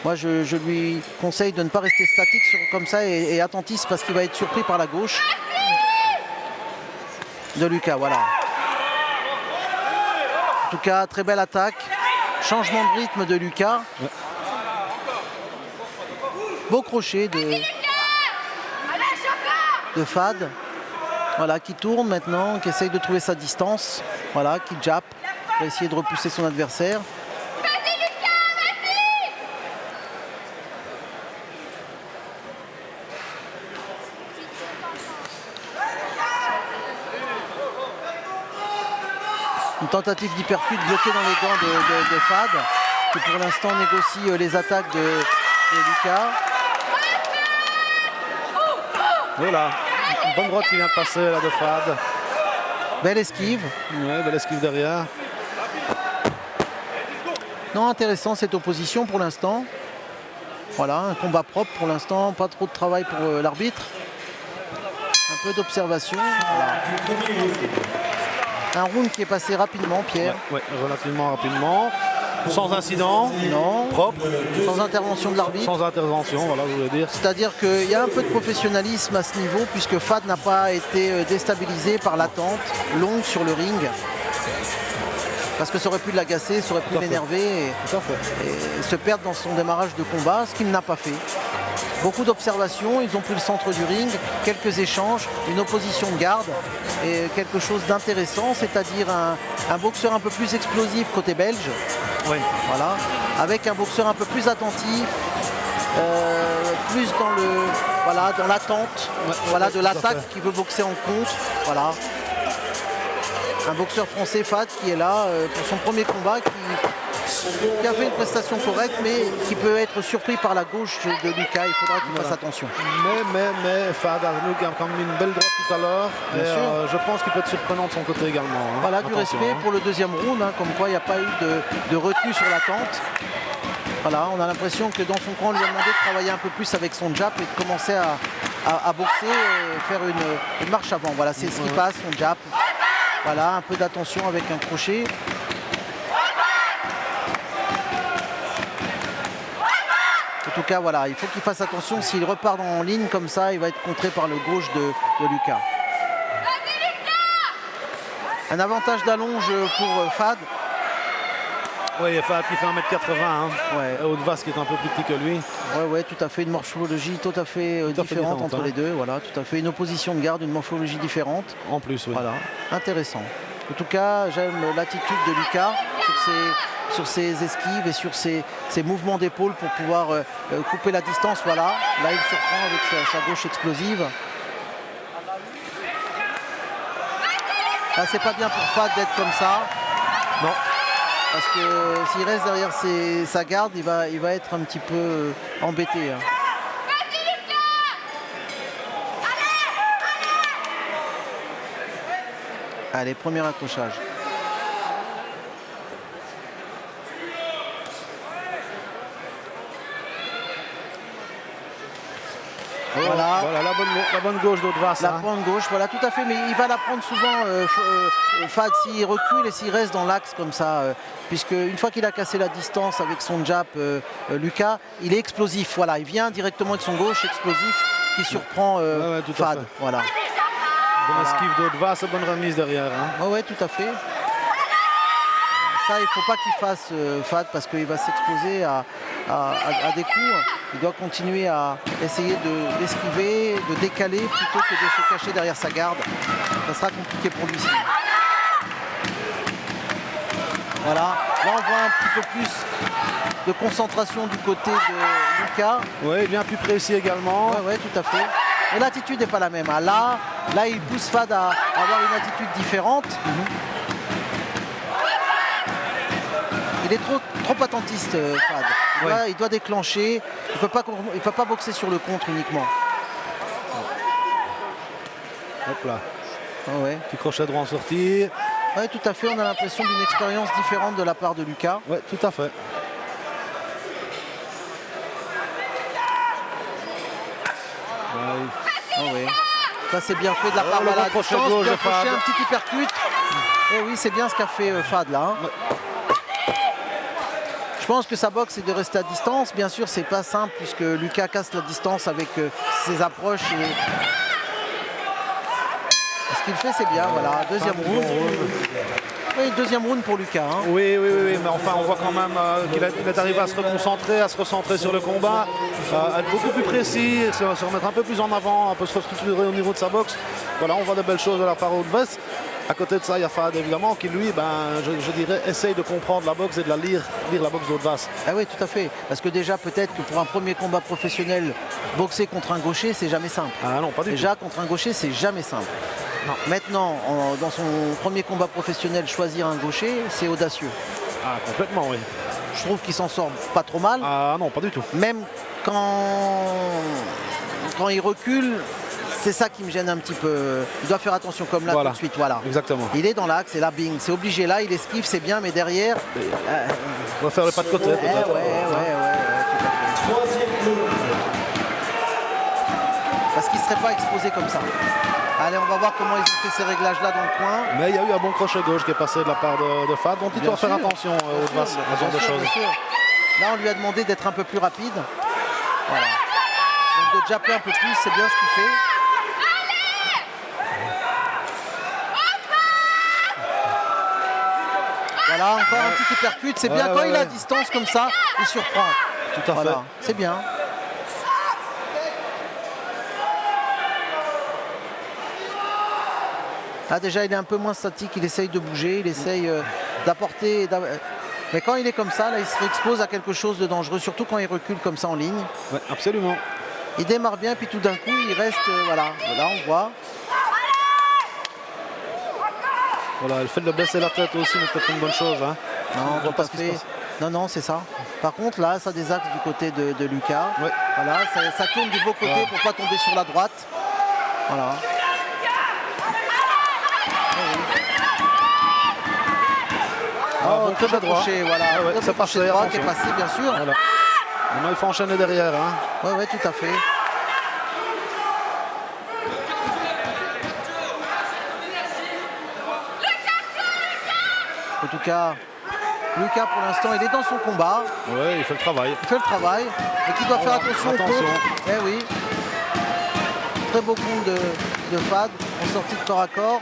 moi je lui conseille de ne pas rester statique comme ça et attentiste parce qu'il va être surpris par la gauche de Lucas. Voilà. En tout cas, très belle attaque. Changement de rythme de Lucas. Ouais. Beau crochet de Fad. Voilà, qui tourne maintenant, qui essaye de trouver sa distance. Voilà, qui jappe pour essayer de repousser son adversaire. Vas-y Lucas, vas-y! Une tentative d'hypercute bloquée dans les gants de Fad, qui pour l'instant négocie les attaques de Lucas. Voilà, une bonne droite qui vient de passer là de Fad. Belle esquive. Ouais, belle esquive derrière. Non, intéressant cette opposition pour l'instant. Voilà, un combat propre pour l'instant, pas trop de travail pour l'arbitre. Un peu d'observation. Voilà. Un round qui est passé rapidement, Pierre. Ouais, relativement rapidement. Sans incident. Non. Propre. Sans intervention de l'arbitre. Sans intervention, voilà, je voulais dire. C'est-à-dire qu'il y a un peu de professionnalisme à ce niveau, puisque Fad n'a pas été déstabilisé par l'attente longue sur le ring. Parce que ça aurait pu l'agacer, ça aurait pu l'énerver et se perdre dans son démarrage de combat, ce qu'il n'a pas fait. Beaucoup d'observations, ils ont pris le centre du ring, quelques échanges, une opposition de garde et quelque chose d'intéressant, c'est-à-dire un boxeur un peu plus explosif côté belge. Oui. Voilà, avec un boxeur un peu plus attentif, plus dans l'attente, voilà, de l'attaque qui veut boxer en contre. Voilà. Un boxeur français, Fad, qui est là pour son premier combat, qui a fait une prestation correcte, mais qui peut être surpris par la gauche de Lucas. Il faudra qu'il fasse attention. Mais Fad a quand même une belle droite tout à l'heure. Je pense qu'il peut être surprenant de son côté également. Hein. Voilà, du respect pour le deuxième round, hein, comme quoi il n'y a pas eu de retenue sur l'attente. Voilà, on a l'impression que dans son camp, on lui a demandé de travailler un peu plus avec son jab et de commencer à boxer et faire une marche avant. Voilà, c'est ce qui passe, son jab. Voilà, un peu d'attention avec un crochet. En tout cas, voilà, il faut qu'il fasse attention. S'il repart en ligne comme ça, il va être contré par le gauche de Lucas. Un avantage d'allonge pour Fad. Oui, Fad qui fait 1m80. Hein. Ouais. Hautevas qui est un peu plus petit que lui. Ouais, tout à fait. Une morphologie tout à fait différente entre les deux. Voilà, tout à fait. Une opposition de garde, une morphologie différente. En plus, oui. Voilà, intéressant. En tout cas, j'aime l'attitude de Lucas sur ses esquives et sur ses mouvements d'épaule pour pouvoir couper la distance. Voilà, là il surprend avec sa gauche explosive. Là, c'est pas bien pour Fad d'être comme ça. Non. Parce que s'il reste derrière sa garde, il va être un petit peu embêté. Hein. Allez, premier accrochage. Voilà. Voilà la bonne gauche d'Autvas. La pointe gauche, voilà, tout à fait, mais il va la prendre souvent, Fad, s'il recule et s'il reste dans l'axe comme ça, puisque une fois qu'il a cassé la distance avec son jab, Lucas, il est explosif, voilà, il vient directement avec son gauche explosif qui surprend Fad, voilà. Bonne esquive d'Autvas, bonne remise derrière. Hein. Ouais, tout à fait. Ça, il ne faut pas qu'il fasse Fad parce qu'il va s'exposer à des coups. Il doit continuer à essayer d'esquiver, de décaler plutôt que de se cacher derrière sa garde. Ça sera compliqué pour lui. Voilà. Là, on voit un petit peu plus de concentration du côté de Lucas. Oui, il vient plus précis également. Oui, tout à fait. Mais l'attitude n'est pas la même. Là, il pousse Fad à avoir une attitude différente. Il est trop attentiste, Fad. Il doit déclencher. Il ne peut pas boxer sur le contre uniquement. Hop là. Petit crochet droit en sortie. Oui, tout à fait. On a l'impression d'une expérience différente de la part de Lucas. Oui, tout à fait. Ça, c'est bien fait de la part de la crochet distance. Gauche, Bien crochet, un petit hypercute. Et oui, c'est bien ce qu'a fait Fad là. Hein. Je pense que sa boxe est de rester à distance. Bien sûr, c'est pas simple puisque Lucas casse la distance avec ses approches. Ce qu'il fait, c'est bien. Voilà, deuxième round. Oui, deuxième round pour Lucas. Hein. Oui, mais enfin, on voit quand même qu'il est arrivé à se reconcentrer, à se recentrer sur le combat, à être beaucoup plus précis, se remettre un peu plus en avant, un peu se restructurer au niveau de sa boxe. Voilà, on voit de belles choses de la part d'Autvas. À côté de ça, il y a Fad évidemment qui lui, je dirais, essaye de comprendre la boxe et de lire la boxe d'Autvas. Ah oui, tout à fait. Parce que déjà, peut-être que pour un premier combat professionnel, boxer contre un gaucher, c'est jamais simple. Ah non, pas du tout. Déjà, contre un gaucher, c'est jamais simple. Non. Maintenant, dans son premier combat professionnel, choisir un gaucher, c'est audacieux. Ah, complètement, oui. Je trouve qu'il s'en sort pas trop mal. Ah non, pas du tout. Même quand il recule, c'est ça qui me gêne un petit peu. Il doit faire attention comme là tout de suite. Voilà. Exactement. Il est dans l'axe et là, bing, c'est obligé. Là, il esquive, c'est bien, mais derrière... on va faire le pas de côté. Ouais, tout à fait. Parce qu'il ne serait pas exposé comme ça. Allez, on va voir comment ils ont fait ces réglages-là dans le coin. Mais il y a eu un bon crochet gauche qui est passé de la part de Fad, donc il doit faire attention aux Autvas à ce genre de choses. Là, on lui a demandé d'être un peu plus rapide. Voilà. Donc de japper un peu plus, c'est bien ce qu'il fait. Voilà, encore un petit hypercute. C'est bien quand il est à distance comme ça, il surprend. Tout à fait. C'est bien. Là déjà il est un peu moins statique, il essaye de bouger, il essaye d'apporter. Mais quand il est comme ça, là il se expose à quelque chose de dangereux, surtout quand il recule comme ça en ligne. Ouais, absolument. Il démarre bien, puis tout d'un coup il reste. Voilà, on voit. Voilà, le fait de baisser la tête aussi n'est peut-être une bonne chose. Hein. Non, tout à fait. Non, c'est ça. Par contre, là, ça désaxe du côté de Lucas. Ouais. Voilà, ça tourne du beau côté pour ne pas tomber sur la droite. Voilà. Très bien crochet, voilà. Ça passe qui est passé, bien sûr. Voilà. Maintenant, il faut enchaîner derrière. Hein. Oui, tout à fait. En tout cas, Lucas, pour l'instant, il est dans son combat. Oui, il fait le travail. Et qu'il doit faire attention au contre. Eh oui. Très beau coup de Fad en sortie de corps à corps.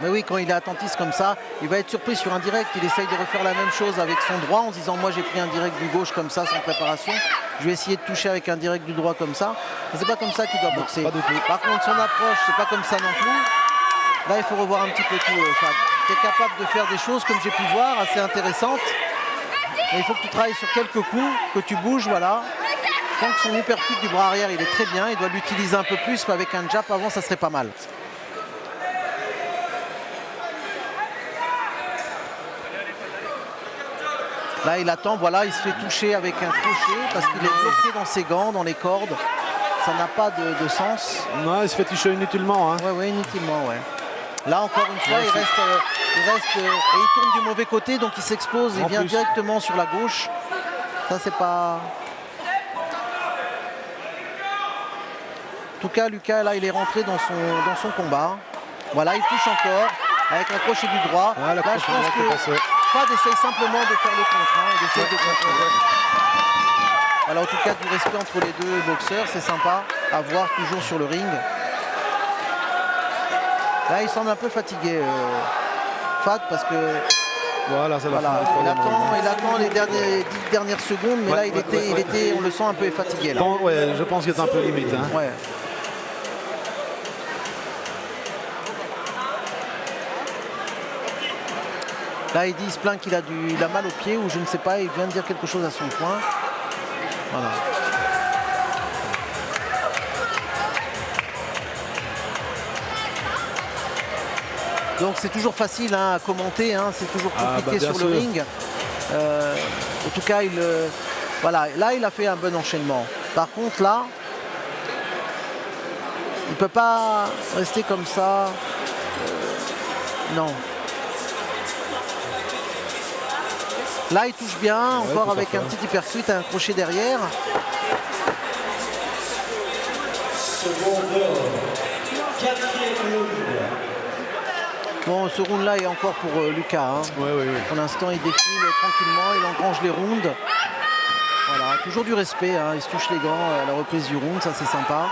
Mais oui, quand il est attentiste comme ça, il va être surpris sur un direct. Il essaye de refaire la même chose avec son droit en se disant moi j'ai pris un direct du gauche comme ça sans préparation. Je vais essayer de toucher avec un direct du droit comme ça. Mais c'est pas comme ça qu'il doit boxer. Pas du tout. Par contre, son approche, c'est pas comme ça non plus. Là, il faut revoir un petit peu tout, Fad. Tu es capable de faire des choses, comme j'ai pu voir, assez intéressantes. Et il faut que tu travailles sur quelques coups, que tu bouges, voilà. Tant que son uppercut du bras arrière, il est très bien. Il doit l'utiliser un peu plus, mais avec un jab avant, ça serait pas mal. Là, il attend, voilà, il se fait toucher avec un crochet parce qu'il est bloqué dans ses gants, dans les cordes. Ça n'a pas de sens. Non, il se fait toucher inutilement. Hein. Ouais, inutilement, ouais. Là, encore une fois, il reste et il tourne du mauvais côté, donc il s'expose et vient directement sur la gauche. Ça, c'est pas... En tout cas, Lucas, là, il est rentré dans son combat. Voilà, il touche encore avec un crochet du droit. Ouais, là, je pense que Fad essaye simplement de faire le contre, hein, d'essayer de contrôler. Voilà, en tout cas, du respect entre les deux boxeurs, c'est sympa à voir toujours sur le ring. Là, il semble un peu fatigué, Fad, parce que voilà, c'est la fin. Il attend les 10 dernières secondes, mais là, il était, on le sent un peu fatigué. Là. Bon, ouais, je pense qu'il est un peu limite. Hein. Ouais. Là, il dit, il se plaint qu'il a mal au pied, ou je ne sais pas, il vient de dire quelque chose à son point. Voilà. Donc c'est toujours facile hein, à commenter, hein, c'est toujours compliqué sur le ring. En tout cas, voilà, là il a fait un bon enchaînement. Par contre là, il ne peut pas rester comme ça. Non. Là il touche bien, encore avec un petit uppercut, un crochet derrière. Bon, ce round-là est encore pour Lucas. Hein. Pour l'instant, il défile tranquillement, il engrange les rounds. Voilà, toujours du respect. Hein. Il se touche les gants à la reprise du round, ça c'est sympa.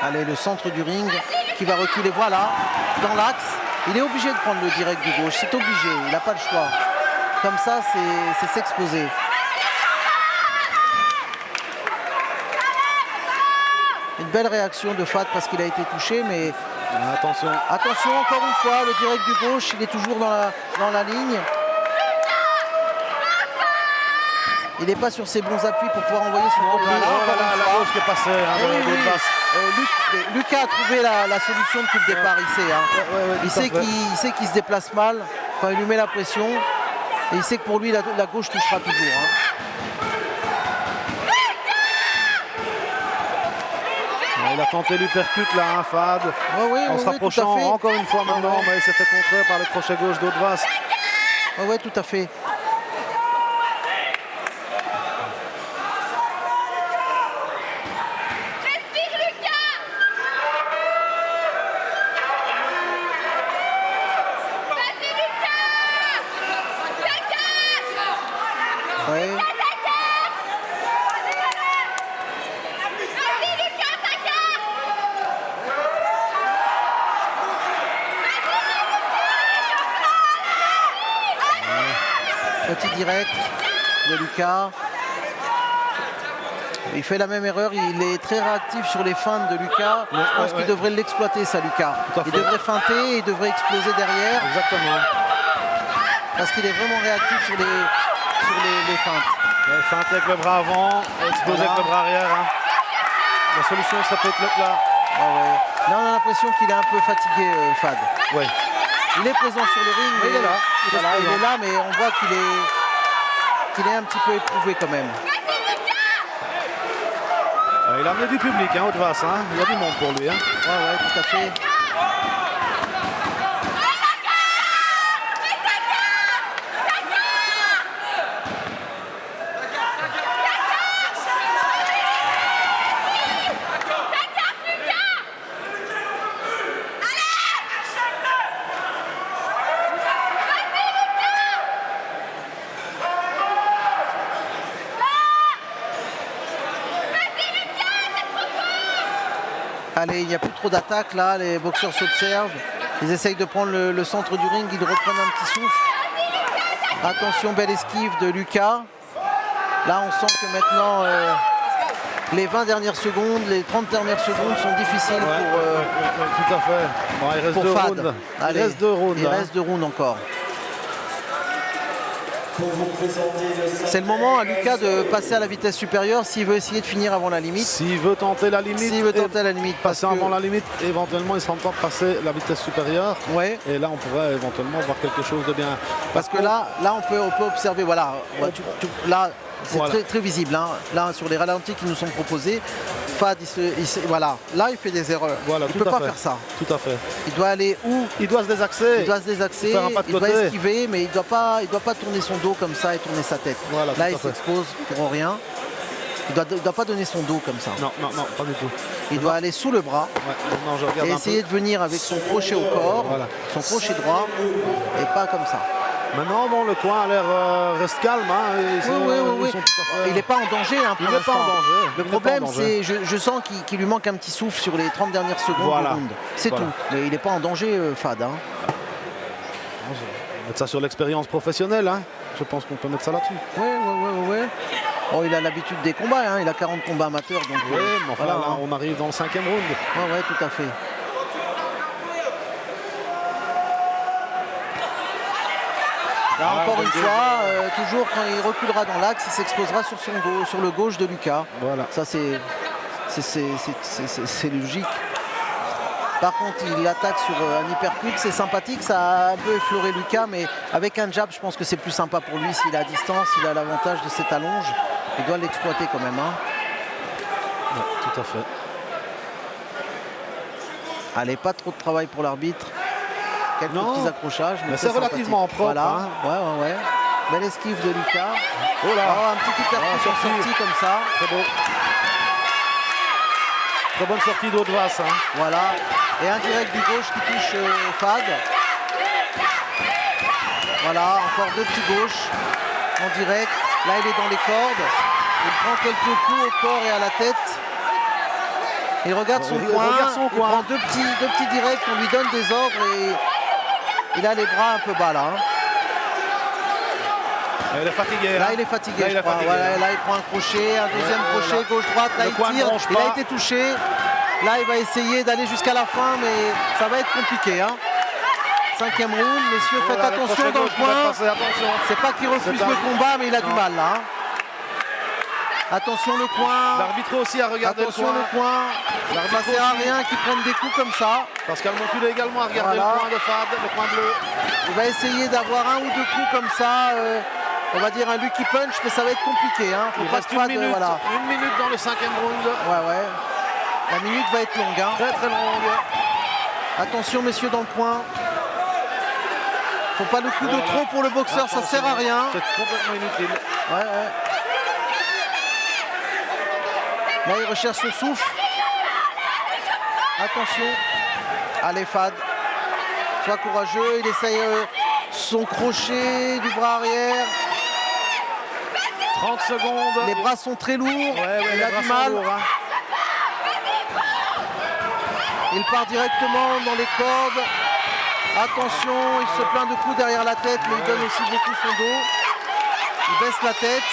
Allez, le centre du ring qui va reculer, voilà, dans l'axe. Il est obligé de prendre le direct du gauche, c'est obligé, il n'a pas le choix. Comme ça, c'est s'exposer. Une belle réaction de Fad parce qu'il a été touché, mais attention. Attention, encore une fois, le direct du gauche, il est toujours dans la ligne. Il n'est pas sur ses bons appuis pour pouvoir envoyer son gros pied. La gauche qui est passée. Lucas a trouvé la solution depuis le départ, il sait. Hein. Il sait qu'il se déplace mal quand il lui met la pression. Et il sait que pour lui, la gauche touchera toujours. Hein. Il a tenté l'uppercut là, hein, Fad. En se rapprochant encore une fois maintenant, mais il s'est fait contrer par le crochet gauche d'Autvas. Oui, tout à fait. Petit direct de Lucas. Il fait la même erreur, il est très réactif sur les feintes de Lucas. Je pense qu'il devrait l'exploiter ça, Lucas. Il devrait feinter et il devrait exploser derrière. Exactement. Parce qu'il est vraiment réactif sur les feintes. Feinte avec le bras avant, exploser avec le bras arrière. Hein. La solution serait peut-être là. Là, on a l'impression qu'il est un peu fatigué, Fad. Ouais. Il est présent sur le ring, mais il est là. Il est là, mais on voit qu'il est un petit peu éprouvé quand même. Il a amené du public, hein, Autvas. Hein. Il y a du monde pour lui. Hein. Ouais, tout à fait. Allez, il n'y a plus trop d'attaques là, les boxeurs s'observent. Ils essayent de prendre le centre du ring, ils reprennent un petit souffle. Attention, belle esquive de Lucas. Là, on sent que maintenant, les 20 dernières secondes, les 30 dernières secondes sont difficiles tout à fait. Bon, il reste pour 2 Fad. rounds. Allez, Il reste 2 rounds. il reste 2 rounds encore. C'est le moment à Lucas de passer à la vitesse supérieure s'il veut essayer de finir avant la limite. S'il veut tenter la limite, S'il veut tenter la limite, parce passer que- avant la limite, éventuellement il sera en temps de passer la vitesse supérieure. Ouais. Et là on pourrait éventuellement voir quelque chose de bien. Parce que là on peut observer, voilà, là c'est Voilà. très visible, hein. Là sur les ralentis qui nous sont proposés, Fad, voilà, là il fait des erreurs. Voilà, il tout ne peut à pas fait. faire ça. Tout à fait. Il doit aller où? Il doit se désaxer. Il doit se désaxer, Faire un pas de il doit côté. esquiver, mais il doit pas tourner son dos comme ça et tourner sa tête. Voilà, là tout il à fait. s'expose pour rien. Il doit pas donner son dos comme ça. Non, pas du tout. Il doit aller sous le bras Ouais, maintenant je regarde et un essayer peu. de venir avec son crochet au corps, Voilà. son crochet droit, et pas comme ça. Maintenant, bon, le coin a l'air reste calme. Hein, et ils sont tout à fait- Il n'est pas en danger hein, pour Il n'est pas l'instant. en danger. Le Il n'est pas problème, en danger. c'est je sens qu'il lui manque un petit souffle sur les 30 dernières secondes Voilà. du round. C'est Voilà. tout. Mais il n'est pas en danger, Fad. Hein. On va mettre ça sur l'expérience professionnelle. Hein. Je pense qu'on peut mettre ça là-dessus. Ouais. Oh, il a l'habitude des combats. Hein. Il a 40 combats amateurs. Donc, Oui, mais enfin, voilà, là, hein. on arrive dans le 5e round. Ouais, tout à fait. Là, Ouais, encore bonne une gueule. fois, toujours quand il reculera dans l'axe, il s'exposera sur sur le gauche de Lucas. Voilà. Ça, c'est logique. Par contre, il attaque sur un hypercut, c'est sympathique, ça a un peu effleuré Lucas, mais avec un jab, je pense que c'est plus sympa pour lui. S'il est à distance, il a l'avantage de cette allonge. Il doit l'exploiter quand même. Hein. Ouais, tout à fait. Allez, pas trop de travail pour l'arbitre. Quelques Non. petits accrochages. Mais très c'est relativement sympathique. propre, Voilà. hein. Ouais. Belle esquive de Lucas. Oh là. Oh, un petit hypercut sorti comme ça. Très beau. Très bonne sortie d'eau de Vasse. Hein. Voilà. Et un direct du gauche qui touche Fad. Voilà, encore 2 petits gauches en direct. Là, il est dans les cordes. Il prend quelques coups au corps et à la tête. Il regarde son Il coin. regarde son Il coin. prend deux petits directs. On lui donne des ordres et il a les bras un peu bas là. Hein. Il est fatigué. Là, hein. il est fatigué, Là, je il est crois. fatigué, Voilà, là. là, il prend un crochet, un deuxième crochet, là. gauche-droite. Là, Le il coin ne tire. bronche Il a pas. été touché. Là, il va essayer d'aller jusqu'à la fin, mais ça va être compliqué. Hein. 5e round, messieurs, faites Voilà, le attention crochet dans le gauche qui va coin. passer, attention. C'est pas qu'il refuse C'est un- le combat, mais il a du Non. mal là. Hein. Attention le coin. L'arbitre aussi a regardé Attention le le coin. coin. L'arbitre Ça sert à aussi. rien qu'ils prennent des coups comme ça. Pascal Moncul également a regardé Voilà. le coin de Fad, le coin bleu. Il va essayer d'avoir 1 ou 2 coups comme ça. On va dire un Lucky Punch, mais ça va être compliqué. Hein. Faut Il pas reste que une Fad, minute, voilà. une minute dans le 5e round. Ouais. La minute va être longue. Hein. Très longue. Attention messieurs dans le coin. Faut pas le coup de Voilà. trop pour le boxeur, ça Attention, sert à rien. C'est complètement inutile. Ouais. Là il recherche son souffle. Attention. Allez Fad. Sois courageux, il essaye son crochet du bras arrière. 30 secondes. Les bras sont très lourds, Ouais, il les a bras du sont mal. lourds, hein. Il part directement dans les cordes. Attention, il se plaint de coups derrière la tête, mais il donne aussi beaucoup son dos. Il baisse la tête.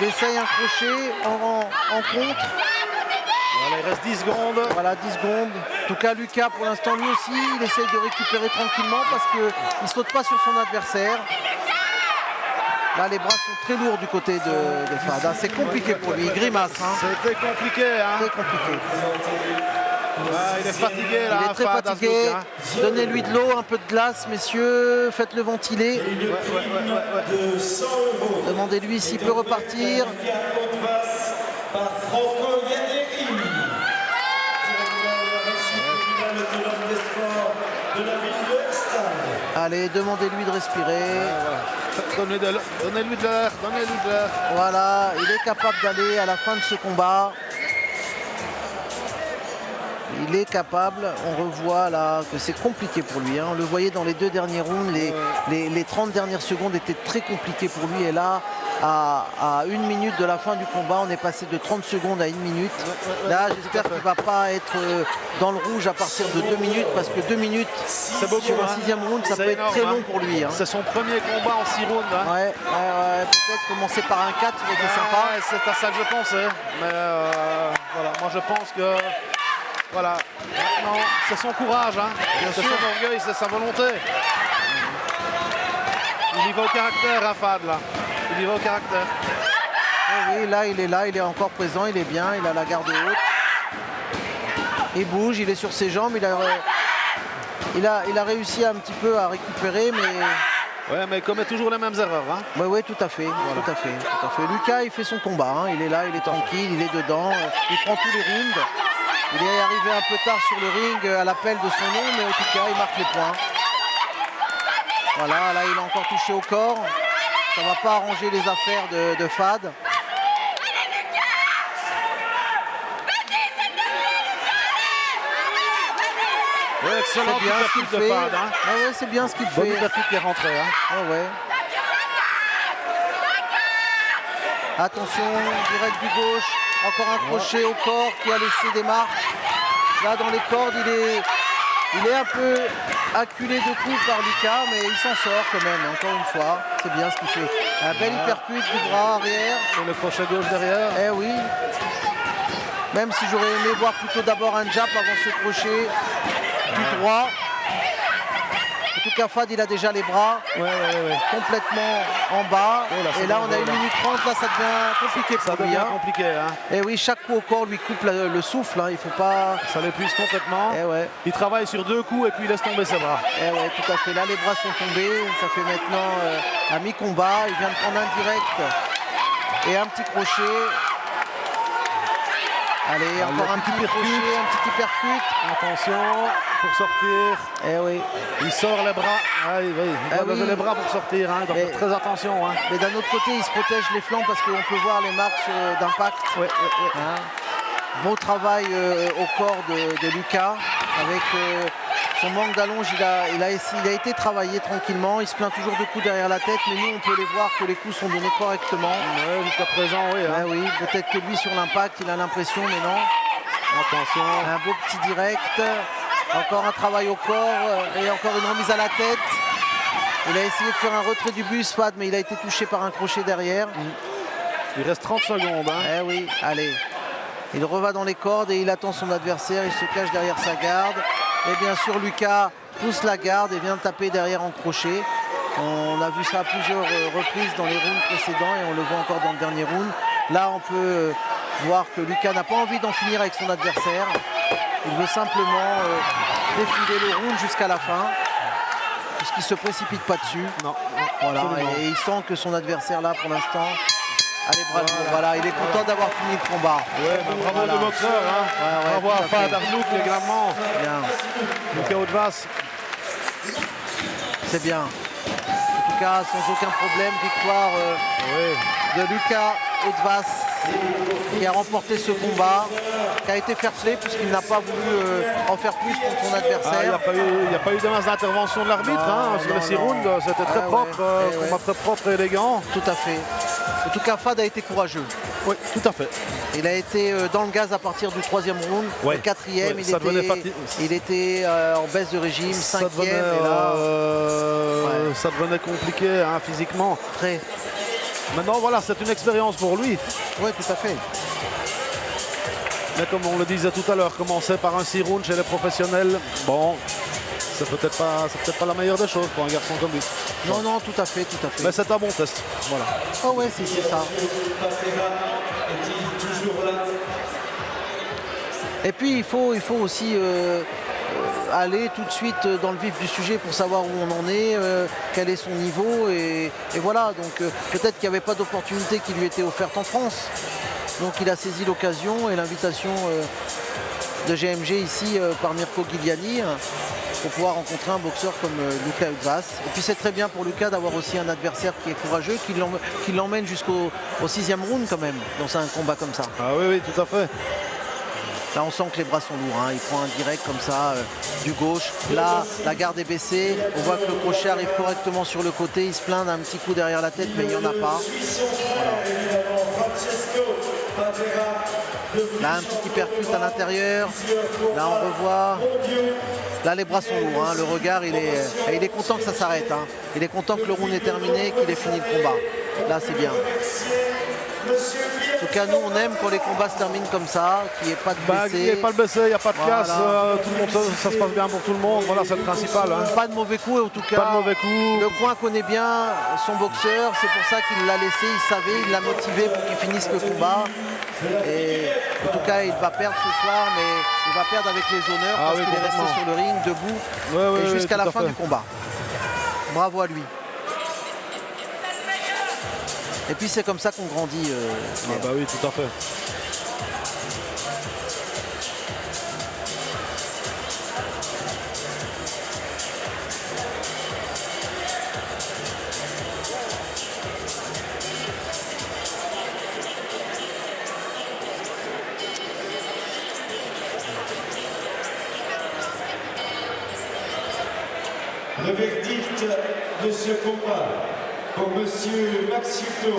Il essaye un crochet en contre. Voilà, il reste 10 secondes. Voilà, 10 secondes. En tout cas, Lucas, pour l'instant, lui aussi, il essaye de récupérer tranquillement parce qu'il ne saute pas sur son adversaire. Là, les bras sont très lourds du côté de Fad. Hein. C'est compliqué pour lui, il grimace. Hein. C'était compliqué. Hein. Très compliqué. Ah, il est fatigué là. Il est très Fad, fatigué. Asbouk, hein. Donnez-lui de l'eau, un peu de glace, messieurs. Faites-le ventiler. Demandez-lui s'il peut repartir. Par Franco Yaneri, directeur de l'homme des sports de la ville de Stade. Allez, demandez-lui de respirer. Donnez-lui de l'air. Voilà, il est capable d'aller à la fin de ce combat. Il est capable, on revoit là que c'est compliqué pour lui. Hein. On le voyait dans les 2 derniers rounds, les 30 dernières secondes étaient très compliquées pour lui. Et là, à 1 minute de la fin du combat. On est passé de 30 secondes à 1 minute. Là, j'espère qu'il ne va pas être dans le rouge à partir de 2 minutes, parce que 2 minutes C'est beaucoup, sur un hein. 6e round, ça C'est peut énorme, être très hein. long pour lui. Hein. C'est son premier combat en 6 rounds. Hein. Ouais, peut-être commencer par un 4, ça aurait été sympa. Ouais, c'est à ça que je pensais. Mais voilà, moi je pense que voilà, maintenant c'est son courage, hein. C'est son orgueil, c'est sa volonté. Il y va au caractère, hein, Fad, là. Il y va au caractère. Oui, là, il est encore présent, il est bien, il a la garde haute. Il bouge, il est sur ses jambes, il a réussi un petit peu à récupérer, mais... Ouais, mais il commet toujours les mêmes erreurs, hein. Oui, tout à fait, tout à fait. Lucas, il fait son combat, hein. Il est là, il est tranquille, il est dedans, il prend tous les rounds. Il est arrivé un peu tard sur le ring à l'appel de son nom, mais en tout cas, il marque les points. Voilà, là, il a encore touché au corps. Ça ne va pas arranger les affaires de Fad. Ouais, excellent, C'est bien ce qu'il de fait. Fad, hein. Ah ouais, c'est bien ce qu'il Bonne fait. uppercut qui est rentré, hein. Ah ouais. Attention, direct du gauche. Encore un crochet au corps qui a laissé des marques. Là, dans les cordes, il est un peu acculé de coups par Lucas, mais il s'en sort quand même, encore une fois. C'est bien ce qu'il fait. Un bel hypercut du bras arrière. Et le crochet gauche derrière. Eh oui. Même si j'aurais aimé voir plutôt d'abord un jab avant ce crochet du droit. En tout cas, Fad, il a déjà les bras complètement en bas. Oh là, et là, on a 1 minute 30. Là, ça devient compliqué Ça pour lui. devient Hein. compliqué, hein. Et oui, chaque coup au corps lui coupe le souffle. Hein. Il faut pas... Ça l'épuise complètement. Eh ouais. Il travaille sur 2 coups et puis il laisse tomber ses bras. Eh ouais, tout à fait. Là, les bras sont tombés. Ça fait maintenant un mi-combat. Il vient de prendre un direct et un petit crochet. Allez, encore un petit crochet, un petit hypercut. Attention pour sortir. Eh oui. Il sort les bras. Ah, oui, il doit lever les bras pour sortir. Hein. Il doit faire très attention. Hein. Mais d'un autre côté, il se protège les flancs parce qu'on peut voir les marques d'impact. Hein. Beau travail au corps de Lucas. Avec son manque d'allonge, il a été travaillé tranquillement. Il se plaint toujours de coups derrière la tête, mais nous, on peut les voir que les coups sont donnés correctement. Ouais, jusqu'à présent, oui. Hein. Oui, peut-être que lui, sur l'impact, il a l'impression, mais non. Attention. Un beau petit direct. Encore un travail au corps et encore une remise à la tête. Il a essayé de faire un retrait du buste, Fad, mais il a été touché par un crochet derrière. Il reste 30 secondes. Hein. Eh oui, allez. Il reva dans les cordes et il attend son adversaire. Il se cache derrière sa garde. Et bien sûr, Lucas pousse la garde et vient taper derrière en crochet. On a vu ça à plusieurs reprises dans les rounds précédents et on le voit encore dans le dernier round. Là, on peut voir que Lucas n'a pas envie d'en finir avec son adversaire. Il veut simplement défiler le round jusqu'à la fin, puisqu'il ne se précipite pas dessus. Non, voilà, et il sent que son adversaire là, pour l'instant, allez, bravo, voilà, il est content d'avoir fini le combat. Ouais, bravo Voilà. le boxeur, hein. Bravo à Fad Arnouk également. Bien. Lucas Autvas. C'est bien. En tout cas, sans aucun problème, victoire de Lucas Autvas qui a remporté ce combat, qui a été fair play puisqu'il n'a pas voulu en faire plus contre son adversaire. Il n'y a pas eu de masse d'intervention de l'arbitre sur les 6 rounds. C'était très propre, combat très propre et élégant. Tout à fait. En tout cas, Fad a été courageux. Oui, tout à fait. Il a été dans le gaz à partir du 3e round. Ouais. Le 4e, Ouais, il était en baisse de régime. 5e, et là, ça devenait compliqué hein, physiquement. très. Maintenant, voilà, c'est une expérience pour lui. Oui, tout à fait. Mais comme on le disait tout à l'heure, commencer par un 6 rounds chez les professionnels, bon, c'est peut-être pas la meilleure des choses pour un garçon comme lui. Non, tout à fait. Mais c'est un bon test. Voilà. Oh ouais, c'est ça. Et puis il faut aussi aller tout de suite dans le vif du sujet pour savoir où on en est, quel est son niveau et voilà. Donc peut-être qu'il n'y avait pas d'opportunité qui lui était offerte en France. Donc il a saisi l'occasion et l'invitation de GMG ici par Mirko Giuliani pour pouvoir rencontrer un boxeur comme Lucas Autvas. Et puis c'est très bien pour Lucas d'avoir aussi un adversaire qui est courageux, qui l'emmène jusqu'au 6e round quand même dans un combat comme ça. Ah oui, tout à fait. Là, on sent que les bras sont lourds. Hein. Il prend un direct comme ça, du gauche. Là, la garde est baissée. On voit que le crochet arrive correctement sur le côté. Il se plaint d'un petit coup derrière la tête, mais il n'y en a pas. Là, un petit hypercute à l'intérieur. Là, on revoit. Là, les bras sont lourds. Hein. Le regard, il est content que ça s'arrête. Hein. Il est content que le round est terminé, qu'il ait fini le combat. Là, c'est bien. En tout cas, nous, on aime quand les combats se terminent comme ça, qu'il n'y ait pas de blessés. Il n'y a pas de blessé, il n'y a pas de casse. Tout le monde, ça se passe bien pour tout le monde. Voilà, c'est le principal. Hein. Pas de mauvais coups, et en tout cas, pas de mauvais coups. Le coin connaît bien son boxeur. C'est pour ça qu'il l'a laissé. Il savait, il l'a motivé pour qu'il finisse le combat. Et en tout cas, il va perdre ce soir, mais il va perdre avec les honneurs parce qu'il est resté sur le ring, debout, et jusqu'à la fin du combat. Bravo à lui. Et puis c'est comme ça qu'on grandit. Bah oui, tout à fait. Le verdict de ce combat pour Monsieur Maxito,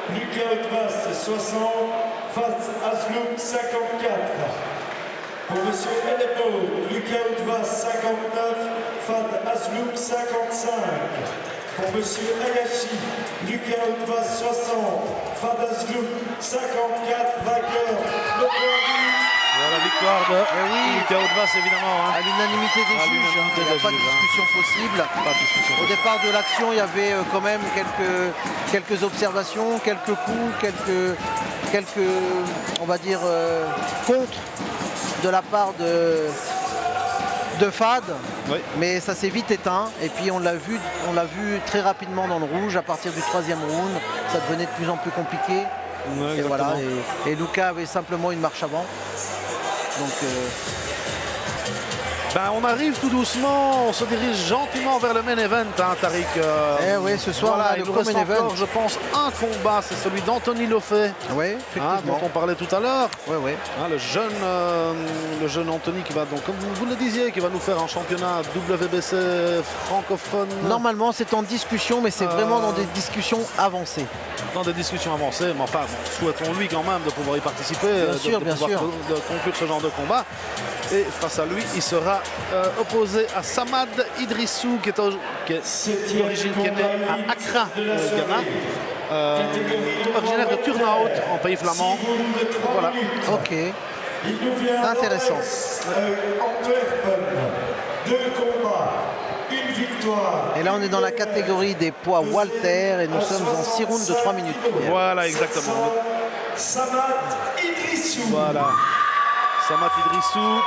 Lucas Otvas 60, face Asloum 54. Pour Monsieur Enepo, Lucas Otvas 59, face Asloum 55. Pour Monsieur Ayashi, Lucas Otvas 60, face Asloum 54, vainqueur. Le La victoire de Lucas Otvas, évidemment. Hein. À l'unanimité des juges, il n'y a pas de discussion possible. Au départ de l'action, il y avait quand même quelques observations, quelques coups, quelques on va dire, contre de la part de Fad. Oui. Mais ça s'est vite éteint. Et puis on l'a vu très rapidement dans le rouge. À partir du 3e round, ça devenait de plus en plus compliqué. Ouais, et voilà. Et Lucas avait simplement une marche avant. Donc, on arrive tout doucement, on se dirige gentiment vers le main event, hein, Tariq. Oui, ce soir, voilà, là, il le nous reste main event. encore, je pense, un combat, c'est celui d'Anthony Lofay, oui, dont on parlait tout à l'heure. Oui. Hein, le jeune Anthony qui va donc, comme vous le disiez, qui va nous faire un championnat WBC francophone. Normalement, c'est en discussion, mais c'est vraiment dans des discussions avancées. Dans des discussions avancées, mais enfin, souhaitons-lui quand même de pouvoir y participer, bien sûr. De conclure ce genre de combat. Et face à lui, il sera opposé à Samad Idrissou, qui est d'origine, qui est né à Accra, Ghana, originaire de Turnhout, en pays flamand. Voilà. Ok. Intéressant. Deux combats, une victoire. Et là, on est dans la catégorie des poids Walter et nous sommes en 6 rounds de 3 minutes. Voilà, exactement. Samad Idrissou. Voilà. Samad Idrissou,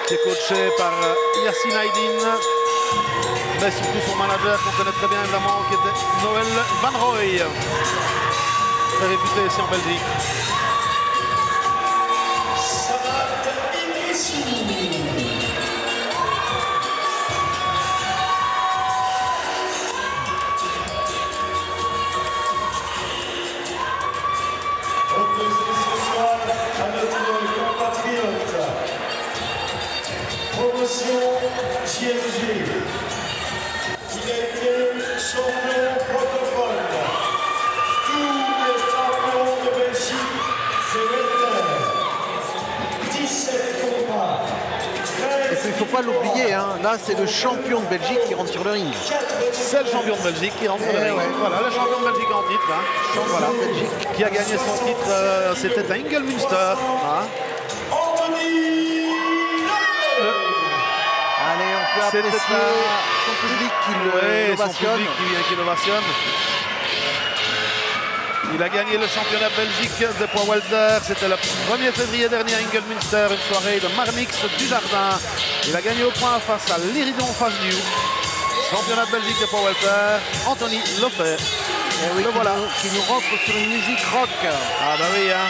qui est coaché par Yassine Aydin, mais surtout son manager qu'on connaît très bien évidemment, qui était Noël Van Roy, très réputé ici en Belgique. Samad Idrissou. JMG. Il a été champion francophone. Tous les champions de Belgique, c'est 17 combats. Et puis, il ne faut pas l'oublier, hein. Là, c'est le champion de Belgique qui rentre sur le ring. C'est le champion de Belgique qui rentre sur le ring. Ouais. Voilà, le champion de Belgique en titre. Hein. Champion de Belgique. Qui a gagné son titre, c'était à Ingelmünster. Hein. Allez, on peut apprécier son public qui l'ovationne. Il a gagné le championnat Belgique de poids welter. C'était le 1er février dernier à Ingelmünster, une soirée de Marmix du Jardin. Il a gagné au point face à l'Iridon Fasnieu. Championnat de Belgique de poids welter, Anthony Lofay. Et oui, voilà. Qui nous rentre sur une musique rock. Ah bah oui, hein.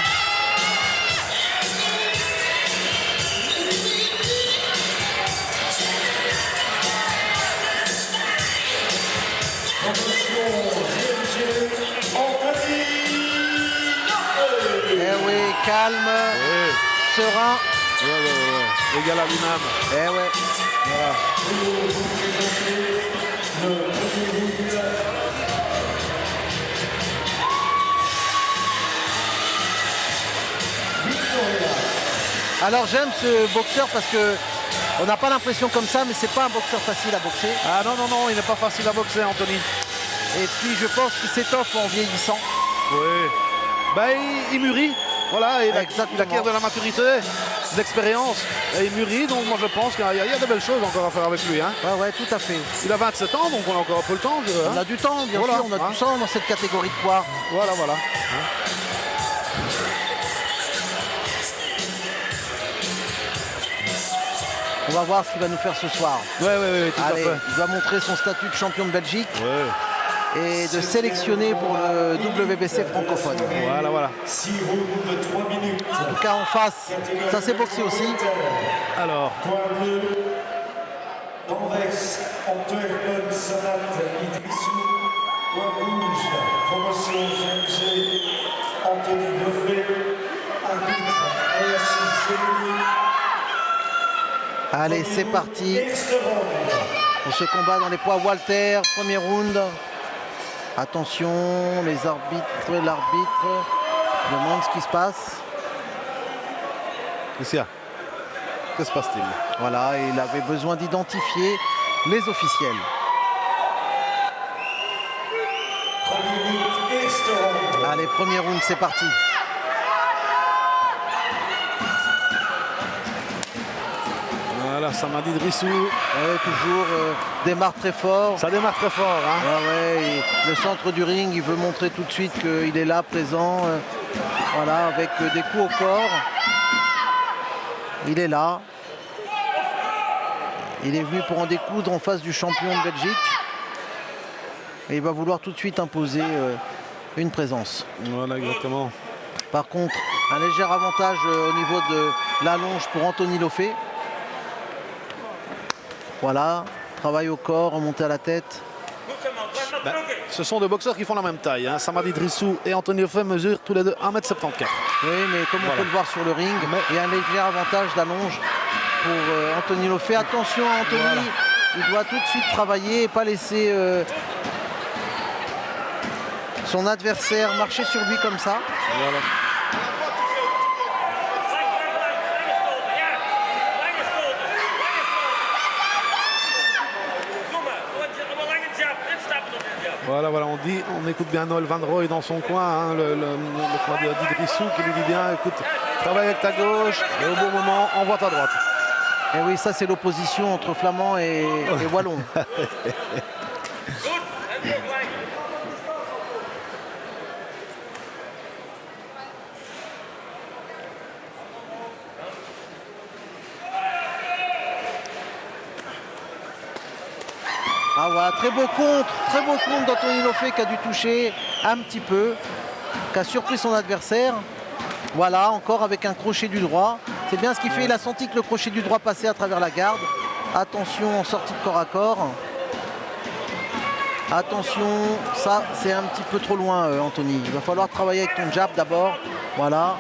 Eh oui, calme, serein. Ouais. Égal à lui-même. Eh ouais. Voilà. Alors j'aime ce boxeur parce que on n'a pas l'impression comme ça, mais c'est pas un boxeur facile à boxer. Ah non, il n'est pas facile à boxer, Anthony. Et puis je pense qu'il s'étoffe en vieillissant. Oui. Ben, il mûrit. Voilà, il acquiert de la maturité, de l'expérience. Et il mûrit, donc moi je pense qu'il y a de belles choses encore à faire avec lui. Hein. Ouais, tout à fait. Il a 27 ans, donc on a encore un peu le temps. On a du temps, bien sûr, on a du temps dans cette catégorie de poids. Voilà. On va voir ce qu'il va nous faire ce soir. Oui, tout à fait. Il doit montrer son statut de champion de Belgique. Ouais. Et de sélectionner pour le WBC francophone. Voilà. 6 rounds de 3 minutes. En tout cas en face, ça s'est boxé aussi. Alors. Point bleu, Andres Antwerpen Sanat Idrissou. Point rouge, promotion GMG, Anthony Lefebvre. Arbitre AHC Séville. Allez, c'est parti. On se combat dans les poids Walter, premier round. Attention, l'arbitre demande ce qui se passe. Qu'est-ce qu'il y a? Que se passe-t-il? Voilà, il avait besoin d'identifier les officiels. 3 minutes extra round. Allez, premier round, c'est parti. Voilà, Samad Idrissou. Ouais, toujours démarre très fort. Ça démarre très fort. Hein. Ouais, le centre du ring, il veut montrer tout de suite qu'il est là, présent. Voilà, avec des coups au corps. Il est là. Il est venu pour en découdre en face du champion de Belgique. Et il va vouloir tout de suite imposer une présence. Voilà, exactement. Par contre, un léger avantage au niveau de l'allonge pour Anthony Lefebvre. Voilà, travail au corps, remonter à la tête. Ce sont deux boxeurs qui font la même taille. Hein. Samad Idrissou et Anthony Lefebvre mesurent tous les deux 1m74. Oui, mais comme on peut le voir sur le ring, il y a un léger avantage d'allonge pour Anthony Lefebvre. Attention à Anthony, il doit tout de suite travailler et pas laisser son adversaire marcher sur lui comme ça. Voilà. Voilà, on écoute bien Noël Van Rooij dans son coin, hein, le coin d'Idrissou qui lui dit bien, écoute, travaille avec ta gauche et au bon moment, envoie ta droite. Et oui, ça c'est l'opposition entre Flamand et Wallon. Ah voilà, très beau contre d'Anthony Lefebvre qui a dû toucher un petit peu, qui a surpris son adversaire. Voilà, encore avec un crochet du droit. C'est bien ce qu'il fait, il a senti que le crochet du droit passait à travers la garde. Attention en sortie de corps à corps. Attention, ça c'est un petit peu trop loin Anthony. Il va falloir travailler avec ton jab d'abord. Voilà.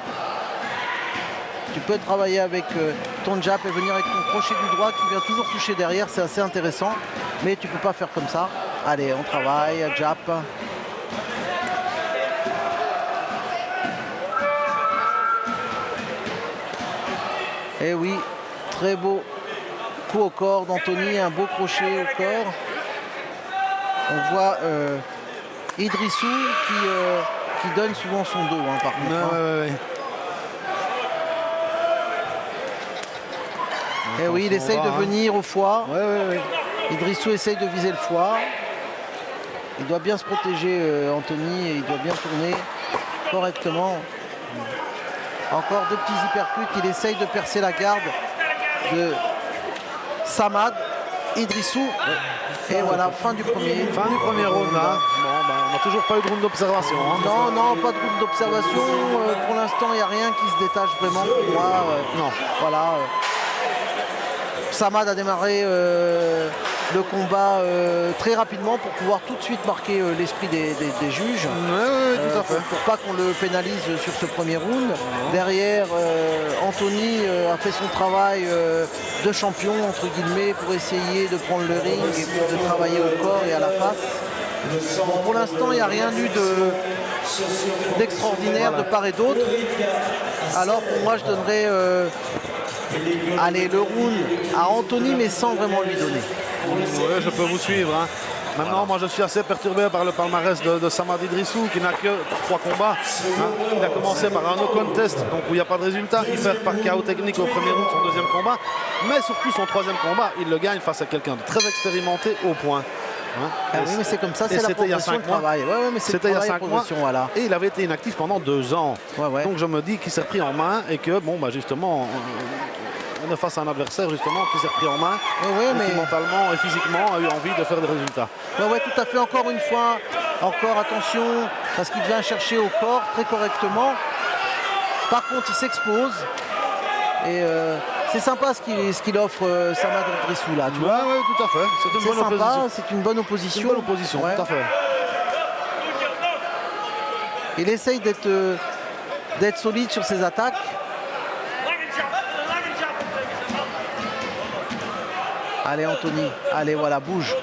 Tu peux travailler avec ton jab et venir avec ton crochet du droit qui vient toujours toucher derrière, c'est assez intéressant. Mais tu ne peux pas faire comme ça. Allez, on travaille, jab. Et oui, très beau coup au corps d'Anthony, un beau crochet au corps. On voit Idrissou qui donne souvent son dos, hein, par contre. Ouais. Et oui, il essaye de venir au foie. Ouais. Idrissou essaye de viser le foie. Il doit bien se protéger, Anthony, et il doit bien tourner correctement. Encore deux petits uppercuts. Il essaye de percer la garde de Samad Idrissou. Et voilà, fin du premier. Fin du premier round. Hein. Bon, on n'a toujours pas eu de round d'observation. Hein, non, pas de round d'observation. Pour l'instant, il n'y a rien qui se détache vraiment pour moi. Non. Voilà. Samad a démarré le combat très rapidement pour pouvoir tout de suite marquer l'esprit des juges. Oui, tout à fait. pour pas qu'on le pénalise sur ce premier round. Derrière, Anthony a fait son travail de champion, entre guillemets, pour essayer de prendre le ring et de travailler au corps et à la face. Bon, pour l'instant, il n'y a rien eu d'extraordinaire de part et d'autre. Alors pour moi, je donnerais allez, le round à Anthony, mais sans vraiment lui donner. Oui, je peux vous suivre. Hein. Maintenant, moi je suis assez perturbé par le palmarès de Samad Idrissou qui n'a que 3 combats. Hein. Il a commencé par un no contest, donc où il n'y a pas de résultat. Il perd par KO technique au premier round, son deuxième combat. Mais surtout son troisième combat, il le gagne face à quelqu'un de très expérimenté au point. Hein. Ah oui, mais c'est comme ça, c'est la progression, le travail. Ouais, mais c'était il y a 5 mois. Voilà. Et il avait été inactif pendant 2 ans. Ouais. Donc je me dis qu'il s'est pris en main et que, bon, bah, justement, on est face à un adversaire justement qui s'est pris en main, mais qui mentalement et physiquement a eu envie de faire des résultats. Ouais, tout à fait. Encore une fois, encore attention, parce qu'il vient chercher au corps très correctement. Par contre, il s'expose. Et c'est sympa ce qu'il offre Samad Idrissou là. Oui, tout à fait. C'est une bonne opposition. C'est une bonne opposition. Une bonne opposition, tout à fait. Il essaye d'être solide sur ses attaques. Allez Anthony, allez voilà, bouge.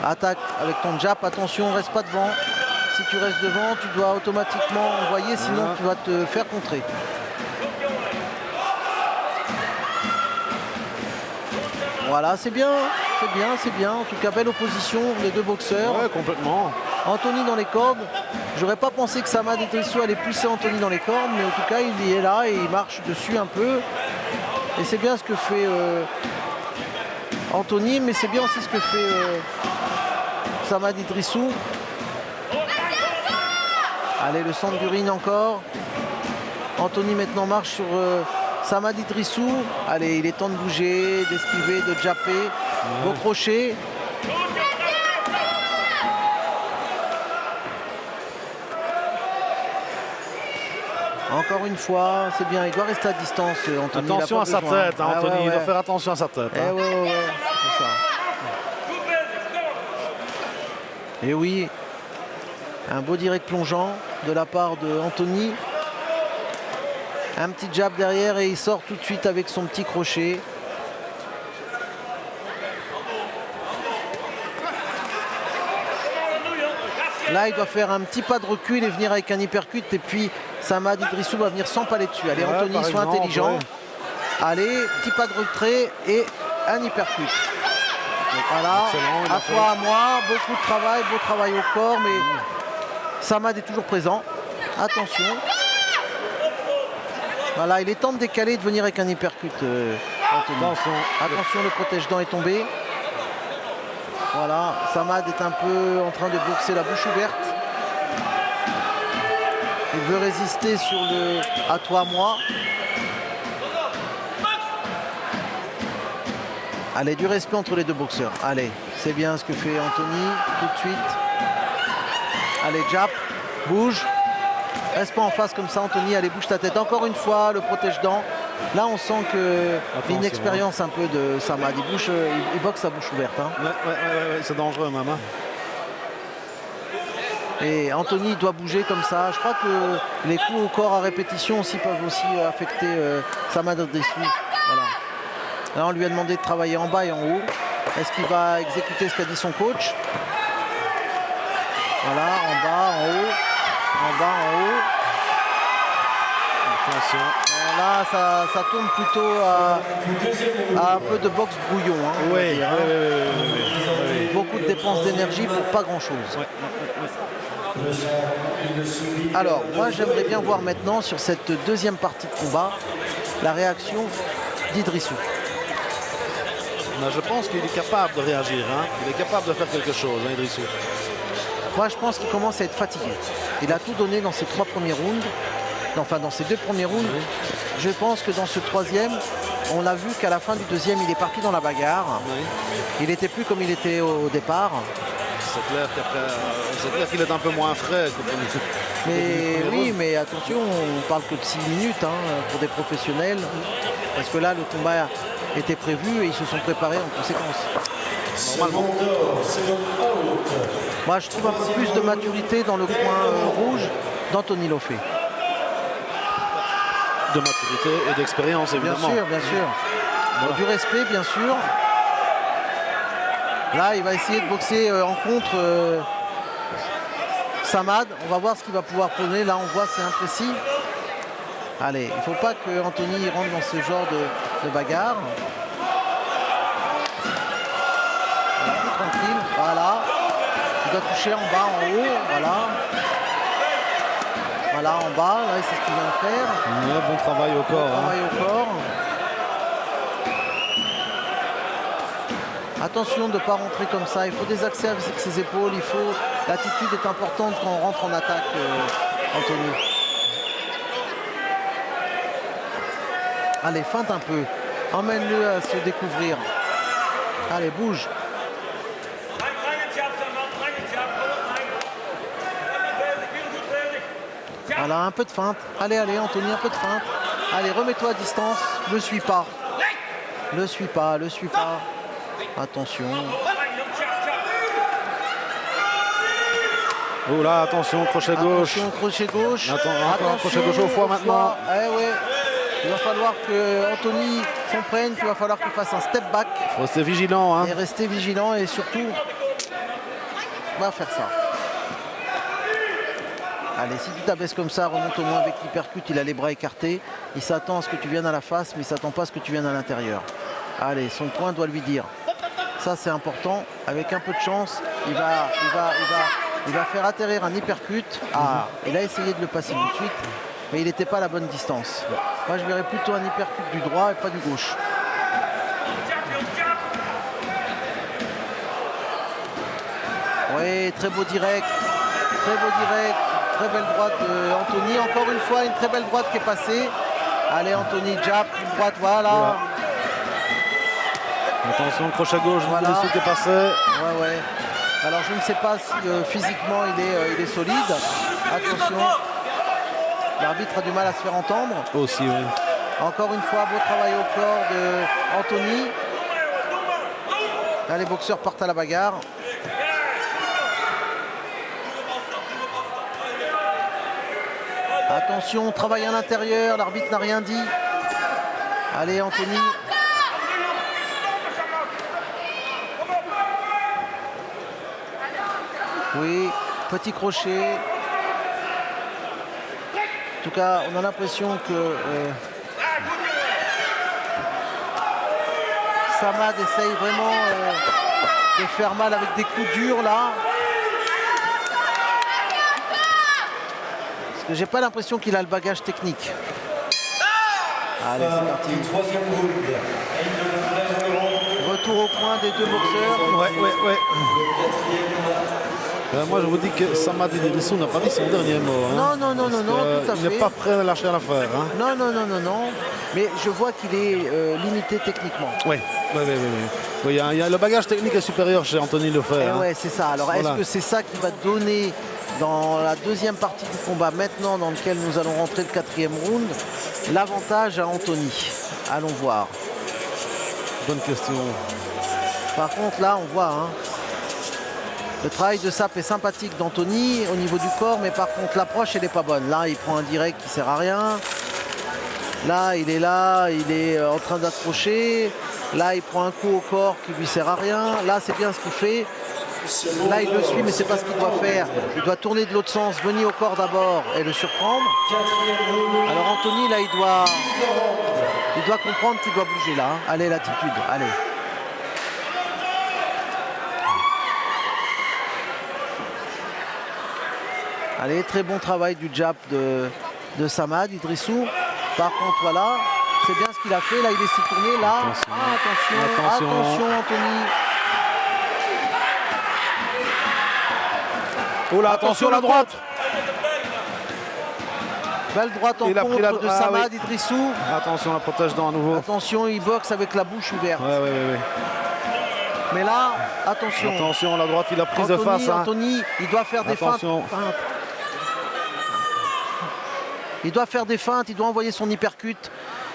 Attaque avec ton jab, attention, reste pas devant. Si tu restes devant, tu dois automatiquement envoyer, sinon tu vas te faire contrer. Voilà, c'est bien. En tout cas, belle opposition, les deux boxeurs. Ouais, complètement. Anthony dans les cordes. J'aurais pas pensé que Samad Idrissou allait pousser Anthony dans les cordes, mais en tout cas, il est là et il marche dessus un peu. Et c'est bien ce que fait Anthony, mais c'est bien aussi ce que fait Samad Idrissou. Allez, le centre du ring encore. Anthony maintenant marche sur Samad Idrissou. Allez, il est temps de bouger, d'esquiver, de japper. Beau crochet. Encore une fois, c'est bien, il doit rester à distance, Anthony. Attention à sa tête, hein, Anthony, il doit faire attention à sa tête. Hein. Ouais, c'est ça. Et oui, un beau direct plongeant de la part de Anthony. Un petit jab derrière et il sort tout de suite avec son petit crochet. Là, il doit faire un petit pas de recul et venir avec un uppercut. Et puis, Samad Idrissou va venir s'empaler dessus. Allez, Anthony, sois intelligent. Ouais. Allez, petit pas de retrait et un uppercut. Donc, voilà, à toi, à moi. Beaucoup de travail, beau travail au corps. Mais Samad est toujours présent. Attention. Voilà, il est temps de décaler et de venir avec un uppercut. Attention, le protège-dents est tombé. Voilà, Samad est un peu en train de boxer la bouche ouverte. Il veut résister sur le à toi, moi. Allez, du respect entre les deux boxeurs. Allez, c'est bien ce que fait Anthony tout de suite. Allez, jab, bouge. Reste pas en face comme ça, Anthony. Allez, bouge ta tête. Encore une fois, le protège-dents. Là, on sent que l'inexpérience un peu de Samad. Il boxe à bouche ouverte. Hein. Ouais, c'est dangereux, maman. Et Anthony doit bouger comme ça. Je crois que les coups au corps à répétition aussi peuvent aussi affecter Samad Idrissou. Voilà. Là, on lui a demandé de travailler en bas et en haut. Est-ce qu'il va exécuter ce qu'a dit son coach? Voilà, en bas, en haut. En bas, en haut. Attention. Là, ça tourne plutôt à un peu de boxe brouillon. Hein, oui. Beaucoup de dépenses d'énergie pour pas grand-chose. Alors, moi, j'aimerais bien voir maintenant, sur cette deuxième partie de combat, la réaction d'Idrissou. Je pense qu'il est capable de réagir. Hein. Il est capable de faire quelque chose, hein, Idrissou. Moi, je pense qu'il commence à être fatigué. Il a tout donné dans ses 3 premiers rounds. Enfin, dans ses 2 premiers rounds. Oui. Je pense que dans ce 3e, on a vu qu'à la fin du 2e, il est parti dans la bagarre. Oui. Il n'était plus comme il était au départ. C'est clair qu'il est un peu moins frais. Mais oui, mais attention, on parle que de 6 minutes hein, pour des professionnels. Parce que là, le combat était prévu et ils se sont préparés en conséquence. Seconde out. Moi, je trouve un peu plus de maturité dans le coin rouge d'Anthony Loffé. De maturité et d'expérience, Bien évidemment. sûr, bien sûr. Voilà. Du respect, bien sûr. Là, il va essayer de boxer en contre Samad. On va voir ce qu'il va pouvoir prôner. Là, on voit, c'est imprécis. Allez, il ne faut pas que Anthony rentre dans ce genre de bagarre. Voilà, tout tranquille. Voilà. Il doit toucher en bas, en haut. Voilà. Voilà, en bas. Là, c'est ce qu'il vient de faire. Ouais, bon travail au corps. hein. Travail au corps. Attention de ne pas rentrer comme ça. Il faut des accès avec ses épaules. L'attitude est importante quand on rentre en attaque, Anthony. Allez, feinte un peu. Emmène-le à se découvrir. Allez, bouge. Voilà, un peu de feinte. Allez, allez, Anthony, un peu de feinte. Allez, remets-toi à distance. Ne suis pas. Ne suis pas, ne suis pas. Attention. Oh là, attention, crochet gauche. Attention, crochet gauche. Attends, encore un crochet gauche au foie maintenant. Eh ouais. Il va falloir que Anthony s'en prenne, qu'il va falloir qu'il fasse un step back Faut rester vigilant. Hein. et rester vigilant et surtout, va faire ça. Allez, si tu t'abaisses comme ça, remonte au moins avec l'hypercute, il a les bras écartés. Il s'attend à ce que tu viennes à la face, mais il ne s'attend pas à ce que tu viennes à l'intérieur. Allez, son point doit lui dire. Ça, c'est important. Avec un peu de chance, il va faire atterrir un hypercute. Ah, il a essayé de le passer tout de suite, mais il n'était pas à la bonne distance. Moi, je verrais plutôt un hypercute du droit et pas du gauche. Oui, très beau direct. Très beau direct. Très belle droite d'Anthony. Encore une fois, une très belle droite qui est passée. Allez, Anthony, jab, une droite, voilà. Attention, crochet gauche, Voilà. voilà. Qui est passé. Ouais, ouais. Alors, je ne sais pas si physiquement il est solide. Attention. L'arbitre a du mal à se faire entendre. Aussi, oui. Encore une fois, beau travail au corps de Anthony. Là, les boxeurs partent à la bagarre. Attention, travail à l'intérieur, l'arbitre n'a rien dit. Allez, Anthony. Oui, petit crochet. En tout cas, on a l'impression que Samad essaye vraiment de faire mal avec des coups durs là. Parce que j'ai pas l'impression qu'il a le bagage technique. Allez, c'est parti. Du troisième round. Retour au point des deux boxeurs. Ouais. Moi, je vous dis que Samad Idrissou n'a pas dit son dernier mot. Hein, Non, tout à fait. Il n'est pas prêt à lâcher l'affaire. Hein. Non. Mais je vois qu'il est limité techniquement. Oui. Il y a le bagage technique est supérieur chez Anthony Loffé. Et Hein. ouais, c'est ça. Alors, Voilà. est-ce que c'est ça qui va donner dans la deuxième partie du combat, maintenant dans lequel nous allons rentrer le quatrième round, l'avantage à Anthony? Allons voir. Bonne question. Par contre, là, on voit, hein, le travail de sape est sympathique d'Anthony au niveau du corps, mais par contre, l'approche, elle n'est pas bonne. Là, il prend un direct qui ne sert à rien. Là, il est en train d'accrocher. Là, il prend un coup au corps qui lui sert à rien. Là, c'est bien ce qu'il fait. Là, il le suit, mais c'est pas ce qu'il doit faire. Il doit tourner de l'autre sens, venir au corps d'abord et le surprendre. Alors Anthony, là, il doit comprendre qu'il doit bouger là. Hein. Allez, l'attitude, allez. Allez, très bon travail du jab de Samad Idrissou. Par contre, voilà, c'est bien ce qu'il a fait. Là, il s'est tourné. Là, attention, Anthony. Oh là, attention la droite. Belle droite en contre de Samad Idrissou. Attention, la protège dans à nouveau. Attention, il boxe avec la bouche ouverte. Ouais. Mais là, attention. Attention, la droite, il a prise de face. Hein. Anthony, il doit faire des feintes. Il doit faire des feintes, il doit envoyer son hypercute.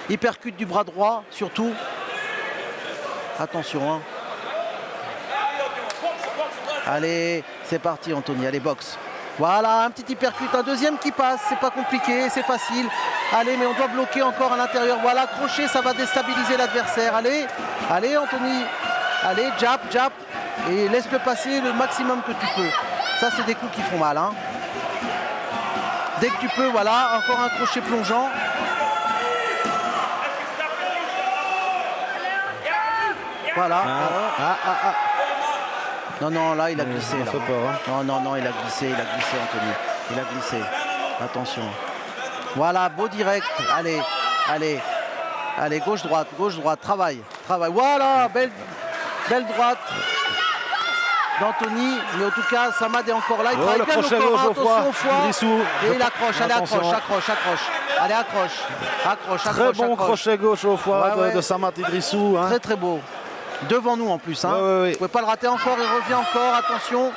Hypercute du bras droit, surtout. Attention. Hein. Allez, c'est parti Anthony, allez boxe. Voilà, un petit hypercut, un deuxième qui passe, c'est pas compliqué, c'est facile. Allez, mais on doit bloquer encore à l'intérieur. Voilà, crochet, ça va déstabiliser l'adversaire. Allez, allez Anthony. Allez, jab, jab. Et laisse-le passer le maximum que tu peux. Ça, c'est des coups qui font mal. Hein. Dès que tu peux, voilà, encore un crochet plongeant. Voilà. Non, là, il a glissé. Là. Non, il a glissé, Anthony. Il a glissé. Attention. Voilà, beau direct. Allez, gauche-droite, travail. Voilà, belle droite d'Anthony. Mais en tout cas, Samad est encore là. Il travaille bien le corps. Attention au foie. Et il accroche, accroche. Allez, accroche. Très bon crochet gauche au foie de Samad Idrissou. Hein. Très beau. Devant nous en plus. Hein. Vous ne pouvez pas le rater encore. Il revient encore. Attention.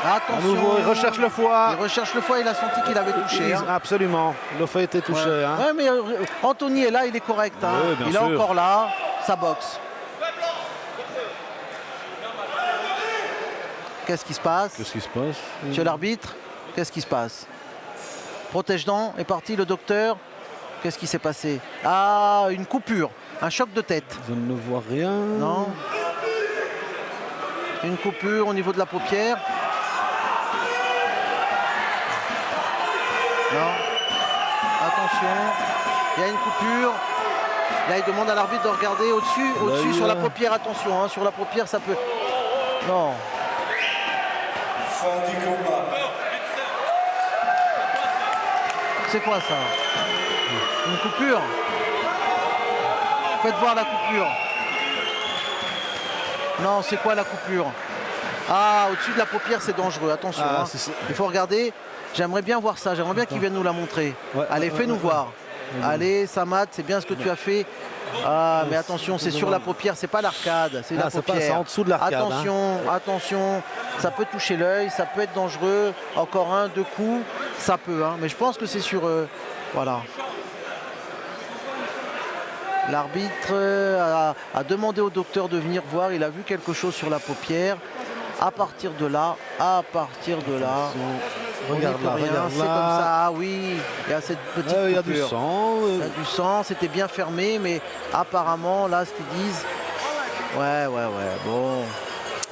À nouveau, il recherche le foie. Il a senti qu'il avait touché. Hein. Absolument. Le foie était touché. Ouais. Hein. Ouais, mais Anthony est là, il est correct. Hein. Oui, il sûr. est encore là. Ça boxe. Qu'est-ce qui se passe? Monsieur l'arbitre, qu'est-ce qui se passe? Protège-dents est parti, le docteur. Qu'est-ce qui s'est passé? Ah, une coupure, un choc de tête. Je ne vois rien. Non. Une coupure au niveau de la paupière. Non. Attention, il y a une coupure. Là, il demande à l'arbitre de regarder au-dessus sur la paupière. Attention, hein, sur la paupière, ça peut... Non. Fin du combat. C'est quoi ça? Une coupure? Faites voir la coupure. Non, c'est quoi la coupure? Ah, au-dessus de la paupière, c'est dangereux. Attention, hein. Il faut regarder. J'aimerais bien voir ça. J'aimerais bien qu'il vienne nous la montrer. Allez, fais-nous voir. Allez, Samad, c'est bien ce que tu as fait. Ah, mais attention, c'est sur la paupière, c'est pas l'arcade, c'est la paupière. C'est en dessous de l'arcade. Attention, ça peut toucher l'œil, ça peut être dangereux. Encore un, deux coups, ça peut. Hein. Mais je pense que c'est sur... voilà. L'arbitre a demandé au docteur de venir voir. Il a vu quelque chose sur la paupière. À partir de là, regarde là. C'est comme ça. Ah oui, il y a cette petite coupure. Il y a du sang. Il y a du sang, c'était bien fermé, mais apparemment, là, ce qu'ils disent... Ouais. Bon.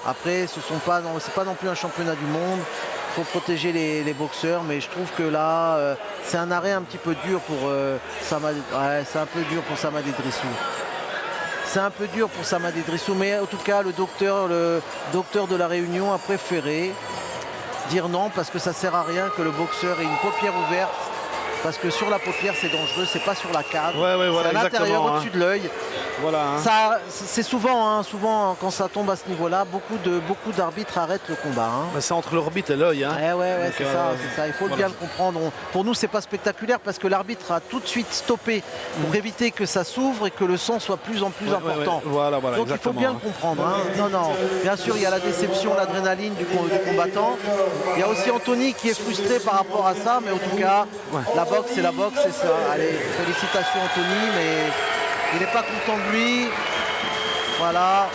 Après, c'est pas non plus un championnat du monde. Il faut protéger les boxeurs, mais je trouve que là, c'est un arrêt un petit peu dur pour Samad. Ouais, c'est un peu dur pour Samad Idrissou. C'est un peu dur pour Samad Idrissou, mais en tout cas, le docteur de la Réunion a préféré dire non parce que ça sert à rien que le boxeur ait une paupière ouverte. Parce que sur la paupière, c'est dangereux, c'est pas sur la cave. Voilà, c'est à l'intérieur, au-dessus de l'œil. Voilà. Ça, c'est souvent quand ça tombe à ce niveau-là, beaucoup d'arbitres arrêtent le combat. Hein. C'est entre l'orbite et l'œil. Hein. C'est ça. Il faut bien le comprendre. Pour nous, c'est pas spectaculaire parce que l'arbitre a tout de suite stoppé pour éviter que ça s'ouvre et que le sang soit plus en plus important. Voilà, donc il faut bien le comprendre. Hein. Non. Bien sûr, il y a la déception, l'adrénaline du combattant. Il y a aussi Anthony qui est frustré par rapport à ça, mais en tout cas, la boxe, c'est la boxe, c'est ça. Allez, félicitations Anthony, mais il n'est pas content de lui. Voilà.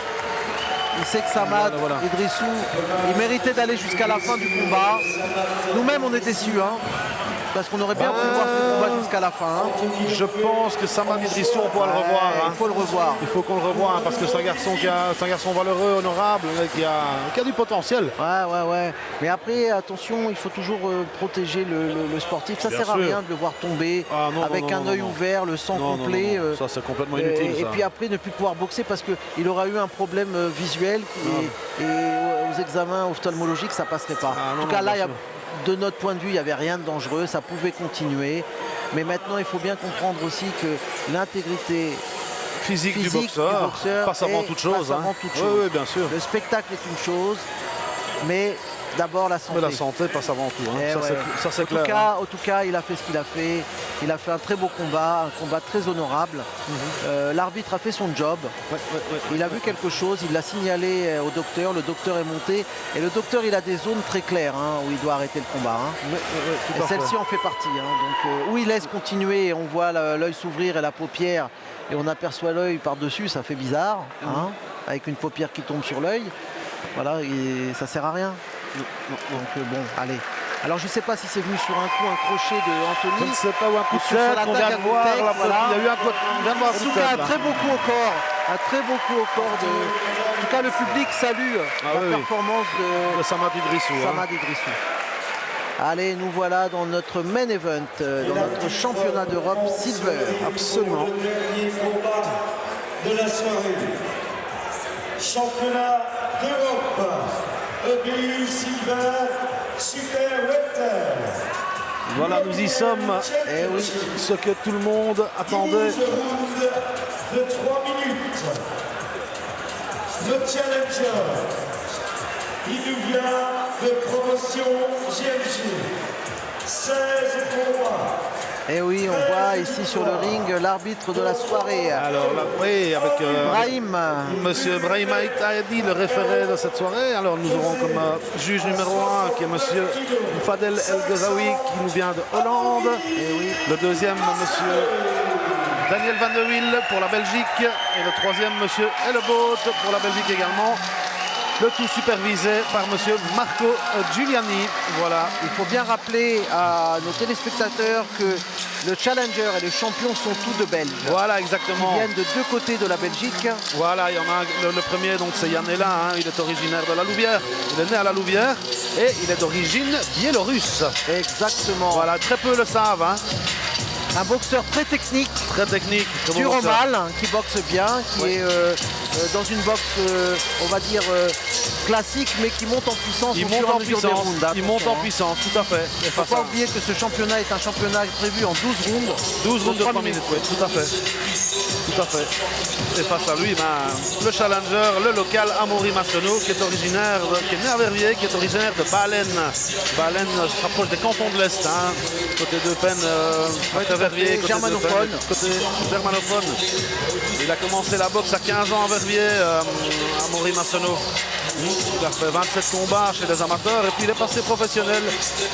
Il sait que Samad Idrissou, il méritait d'aller jusqu'à la fin du combat. Nous-mêmes, on est déçus. Hein, parce qu'on aurait bien voulu voir ce combat jusqu'à la fin. Hein. Je pense que Samad Idrissou, on pourra le revoir. Hein. Il faut le revoir. Il faut qu'on le revoie hein, parce que c'est un garçon valeureux, honorable, qui a du potentiel. Ouais. Mais après, attention, il faut toujours protéger le sportif. Ça ne sert à rien de le voir tomber avec un œil ouvert, le sang complet. Ça, c'est complètement inutile. Et puis après, ne plus pouvoir boxer parce qu'il aura eu un problème visuel et aux examens ophtalmologiques, ça ne passerait pas. En tout cas, là, de notre point de vue, il n'y avait rien de dangereux, ça pouvait continuer. Mais maintenant, il faut bien comprendre aussi que l'intégrité physique du boxeur passe avant toute chose. Oui, bien sûr. Le spectacle est une chose, mais D'abord la santé. Mais la santé passe avant tout, hein. Eh Ça, ouais. ça c'est clair. En tout cas, il a fait ce qu'il a fait. Il a fait un très beau combat, un combat très honorable. L'arbitre a fait son job. Il a vu quelque chose, il l'a signalé au docteur. Le docteur est monté. Et le docteur, il a des zones très claires hein, où il doit arrêter le combat. Hein. Et celle-ci en fait partie. Hein. Donc, où il laisse continuer, on voit l'œil s'ouvrir et la paupière. Et on aperçoit l'œil par-dessus, ça fait bizarre. Hein, avec une paupière qui tombe sur l'œil. Voilà, et ça sert à rien. Donc bon, allez. Alors je ne sais pas si c'est venu sur un coup, un crochet de Anthony. Je ne sais pas où un coup de sur tête, l'attaque on vient à de coup de voir. tête, Là, voilà. il y a eu un coup En tout de cas, tête, un là. très beau coup au corps. Un très beau coup au corps de. En tout cas, le public salue la performance de De Samad Idrissou. Hein. Samad Idrissou. Allez, nous voilà dans notre main event, dans notre championnat d'Europe Silver. Absolument. Le dernier combat de la soirée. Championnat d'Europe. EBU Silver Super Welter. Voilà, nous y sommes. Eh oui. Ce que tout le monde attendait. 12 rounds de 3 minutes. Le challenger, il nous vient de promotion GMG. 16 combats. Et oui, on voit ici sur le ring l'arbitre de la soirée, Alors là, oui, avec Brahim. Monsieur Brahim Aïtaïdi, le référé de cette soirée. Alors nous aurons comme juge numéro 1 qui est Monsieur Fadel El Ghazaoui qui nous vient de Hollande. Et oui. Le deuxième, Monsieur Daniel Van der Wiel pour la Belgique. Et le troisième, Monsieur Elleboot pour la Belgique également. Le tout supervisé par Monsieur Marco Giuliani. Voilà. Il faut bien rappeler à nos téléspectateurs que le challenger et le champion sont tous de Belges. Voilà, Ils exactement. viennent de deux côtés de la Belgique. Voilà, il y en a le premier, donc c'est Yann Elin, hein, il est originaire de la Louvière. Il est né à la Louvière et il est d'origine biélorusse. Exactement. Voilà, très peu le savent. Hein. Un boxeur très technique, Très technique, très dur bon au boxeur. mal, qui boxe bien, qui Ouais. est dans une boxe, on va dire, classique, mais qui monte en puissance Il au monte fur et à en mesure des puissance, rounds. il monte en Attention, hein. puissance, tout à fait. Et Il ne faut face pas à oublier que ce championnat est un championnat prévu en 12 rounds. 12 rounds de 3 minutes. minutes, oui, tout à fait. Tout à fait. Et face à lui, le challenger, le local Amaury Massonneau, qui est originaire, qui est né à Verviers, qui est originaire de Baleine. Baleine se rapproche des cantons de l'Est, hein, côté de Peine, côté Verviers, côté germanophone. de Peine, côté germanophone. Il a commencé la boxe à 15 ans à Verviers, Amaury Massonneau. Il a fait 27 combats chez les amateurs et puis il est passé professionnel.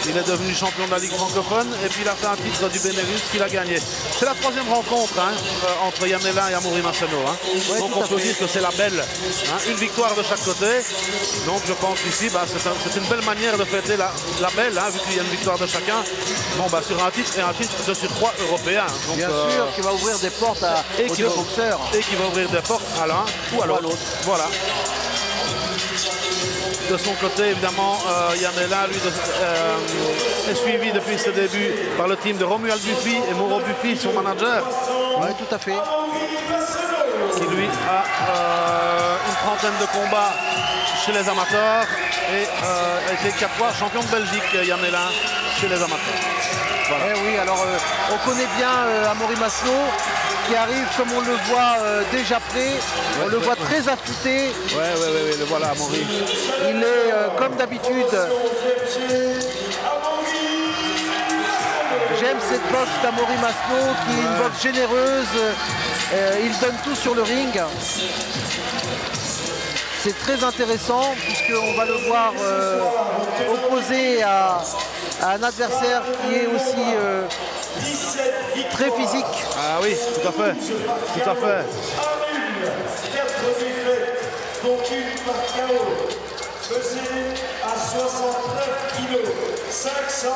Il est devenu champion de la Ligue francophone et puis il a fait un titre du Benelux qu'il a gagné. C'est la troisième rencontre hein, entre Yann Elin et Amaury Massonneau. Hein. Ouais, donc tout on à peut fait. dire que c'est la belle. Hein. Une victoire de chaque côté. Donc je pense qu'ici, c'est une belle manière de fêter la belle, hein, vu qu'il y a une victoire de chacun. Bon, sur un titre et un titre de surcroît européen. Donc, Bien sûr, qui va ouvrir des portes aux deux boxeurs. et qui va ouvrir des portes à l'un ou à l'autre. Voilà. De son côté, évidemment, Yann Elin, lui, est suivi depuis ses débuts par le team de Romuald Buffy et Mauro Buffy, son manager, Oui, tout à fait. qui lui a une trentaine de combats chez les amateurs et a été 4 fois champion de Belgique, Yann Elin, chez les amateurs. Voilà. Eh oui, alors on connaît bien Amaury Massonneau qui arrive, comme on le voit déjà prêt. On le voit très affûté. Ouais, le voilà, Amaury. Il est comme d'habitude. J'aime cette boxe d'Amaury Massonneau qui est une boxe généreuse. Il donne tout sur le ring. C'est très intéressant puisqu'on va le voir opposé à un adversaire qui est aussi très physique. Ah oui, tout à fait. Tout à fait. 4 défaites, dont une par KO. Pesé à 69 kg. 500.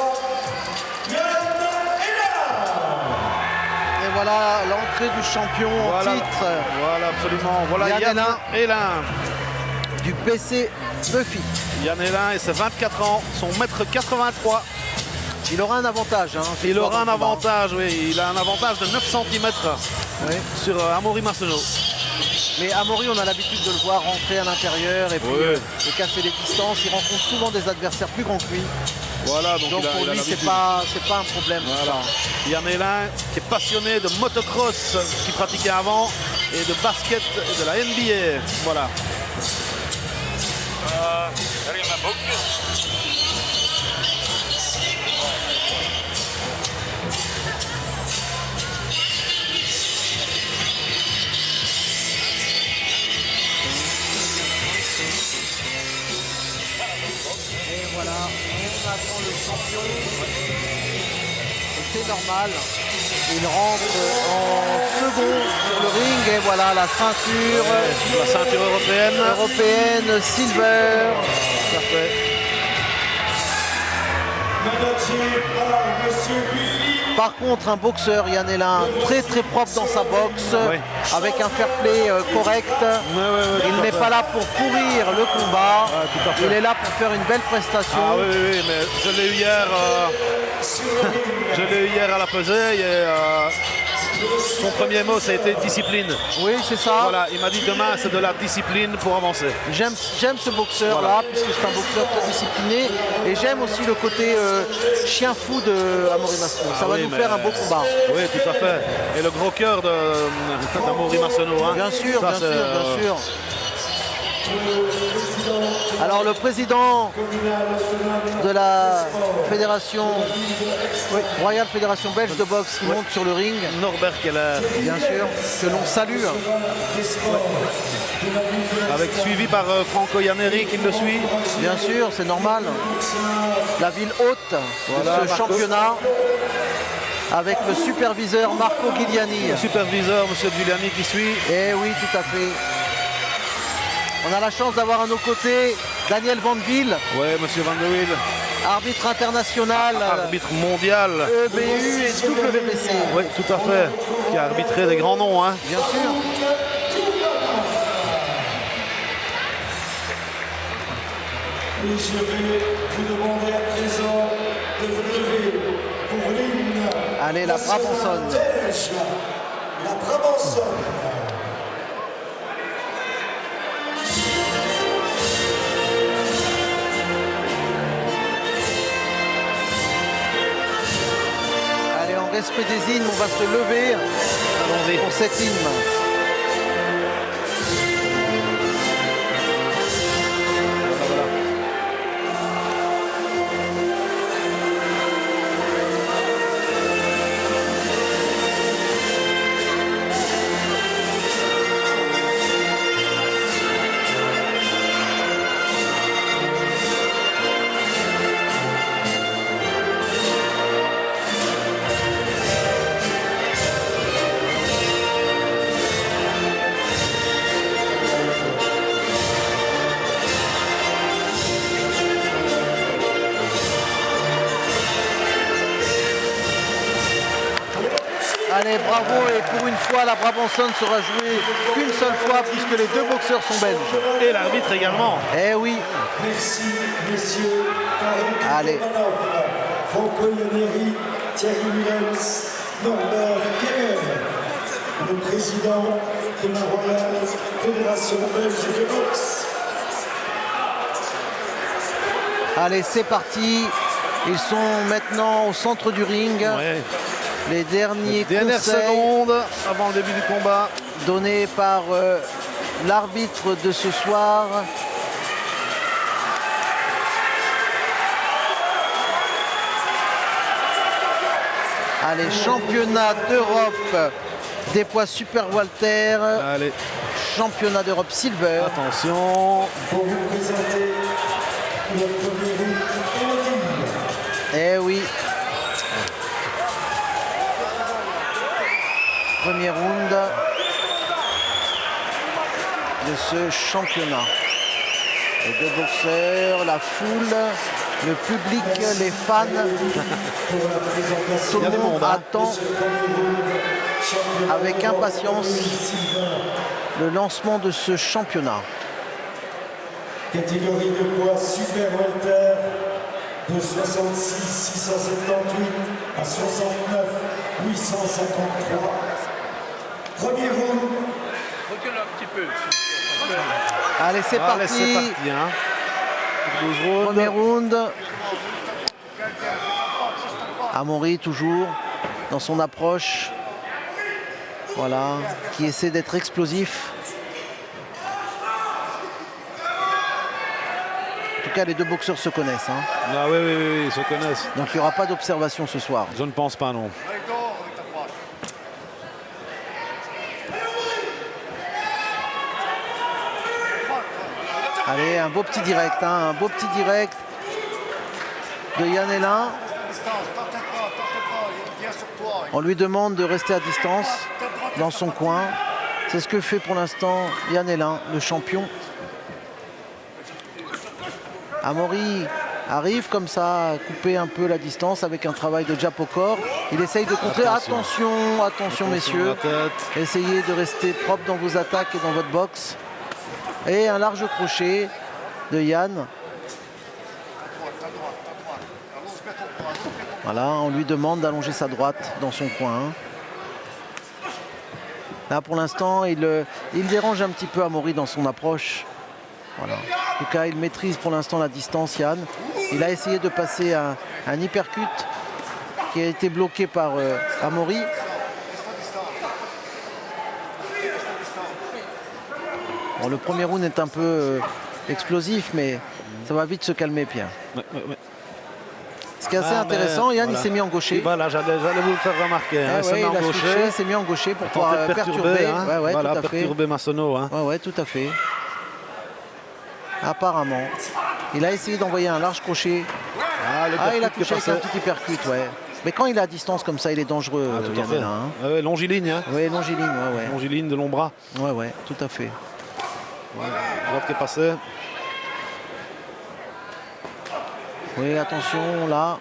Yann Elin. Et voilà l'entrée du champion en titre Voilà, absolument. Voilà Yann Yann Elin. du PC Buffy. Yann Elin et ses 24 ans, son mètre 83. Il aura un avantage. Hein, Il aura un avantage, oui. Il a un avantage de 9 cm Oui. sur Amaury Massonneau. Mais Amaury, on a l'habitude de le voir rentrer à l'intérieur et puis de casser les distances. Il rencontre souvent des adversaires plus grands que lui. Voilà, Donc il a- pour il a lui, c'est l'habitude. pas un problème. Voilà. Yann Elin, qui est passionné de motocross, qui pratiquait avant, et de basket et de la NBA. Voilà. Hier in mijn boekje. C'est normal. Il rentre en second sur le ring et voilà la ceinture. La ceinture européenne. Européenne, silver. Tout à fait. Managé par Monsieur Buffy. Par contre, un boxeur, Yann-Hélin, très très propre dans sa boxe, Oui. avec un fair play correct. Il n'est pas là pour pourrir le combat. tout à fait. Il est là pour faire une belle prestation. Ah oui, mais je l'ai eu hier. Je l'ai eu hier à la pesée et son premier mot, ça a été discipline. Oui, c'est ça. Voilà, il m'a dit demain, c'est de la discipline pour avancer. J'aime ce boxeur-là, Voilà. puisque c'est un boxeur très discipliné. Et j'aime aussi le côté chien fou de Amaury Massenou. Ça va oui, nous mais- faire un beau combat. Oui, tout à fait. Et le gros cœur d'Amaury Massenou. Hein. Bien sûr, Ça, bien c'est, sûr, bien sûr. Alors le président de la fédération, Royale Fédération Belge de boxe qui monte sur le ring, Norbert Keller, bien sûr, que l'on salue. suivi par Franco Yaneri qui le suit. Bien sûr, c'est normal. La ville haute Voilà, de ce Marco. championnat avec le superviseur Marco Giuliani. Le superviseur, M. Giuliani, qui suit. Eh oui, tout à fait. On a la chance d'avoir à nos côtés Daniel Vandeville, Oui, M. Van de Wiel, arbitre international, arbitre mondial. EBU et WBC. Oui, tout à fait. Qui a arbitré des grands noms. Hein. Bien sûr. Et je vais vous demander à présent de vous lever pour l'hymne. Allez, la Brabançonne. belge, la Brabançonne. Allez, en respect des hymnes, on va se lever Allons-y. pour cet hymne. Allez, bravo, et pour une fois, la Brabançonne sera jouée qu'une seule fois puisque les deux boxeurs sont belges. Et l'arbitre également. Eh oui, Merci, messieurs. Karim Allez. Romanov, Franco Yaneri, Thierry Willems, Norbert Keller, le président de la Royale Fédération Belge de boxe. allez, c'est parti. Ils sont maintenant au centre du ring. Ouais. Les derniers Dernière conseils seconde avant le début du combat. donnés par l'arbitre de ce soir. Allez, championnat d'Europe des poids super Walter, Allez, championnat d'Europe silver. attention. Pour vous présenter notre premier Eh oui. Premier round de ce championnat. Les deux boxeurs, la foule, le public, les fans. Tout Il y a le du monde monde, hein. attend avec impatience le lancement de ce championnat. catégorie de poids super welter de 66 678 à 69 853. Premier round. Allez, c'est Allez, c'est parti. parti. Hein. 12 rounds. Premier round. Amaury toujours dans son approche. Voilà, qui essaie d'être explosif. En tout cas, les deux boxeurs se connaissent. Hein. Ah oui, oui, oui, ils se connaissent. Donc il n'y aura pas d'observation ce soir. Je ne pense pas, non. Allez, un beau petit direct, hein, un beau petit direct. de Yann Hélin. On lui demande de rester à distance dans son coin. C'est ce que fait pour l'instant Yann Hélin, le champion. Amaury arrive comme ça à couper un peu la distance avec un travail de jab au corps. Il essaye de contrer. Attention messieurs. Essayez de rester propre dans vos attaques et dans votre boxe. Et un large crochet de Yann. Voilà, on lui demande d'allonger sa droite dans son coin. Là pour l'instant, il dérange un petit peu Amaury dans son approche. Voilà. En tout cas, il maîtrise pour l'instant la distance, Yann. Il a essayé de passer un hypercut qui a été bloqué par Amaury. Bon, le premier round est un peu explosif, mais ça va vite se calmer, Pierre. Ouais. Ce qui est assez intéressant, Yann, il s'est mis en gaucher. Voilà, j'allais vous le faire remarquer. Il s'est mis en gaucher pour pouvoir perturber. Perturber Massonneau. Ouais, tout à fait. Apparemment. Il a essayé d'envoyer un large crochet. Il a touché avec un petit hypercut, ouais. Mais quand il est à distance comme ça, il est dangereux. Tout à fait. Longiligne. Oui, longiligne, ouais. Longiligne de long bras. Ouais, tout à fait. Droite qui est passée. Oui, attention, là.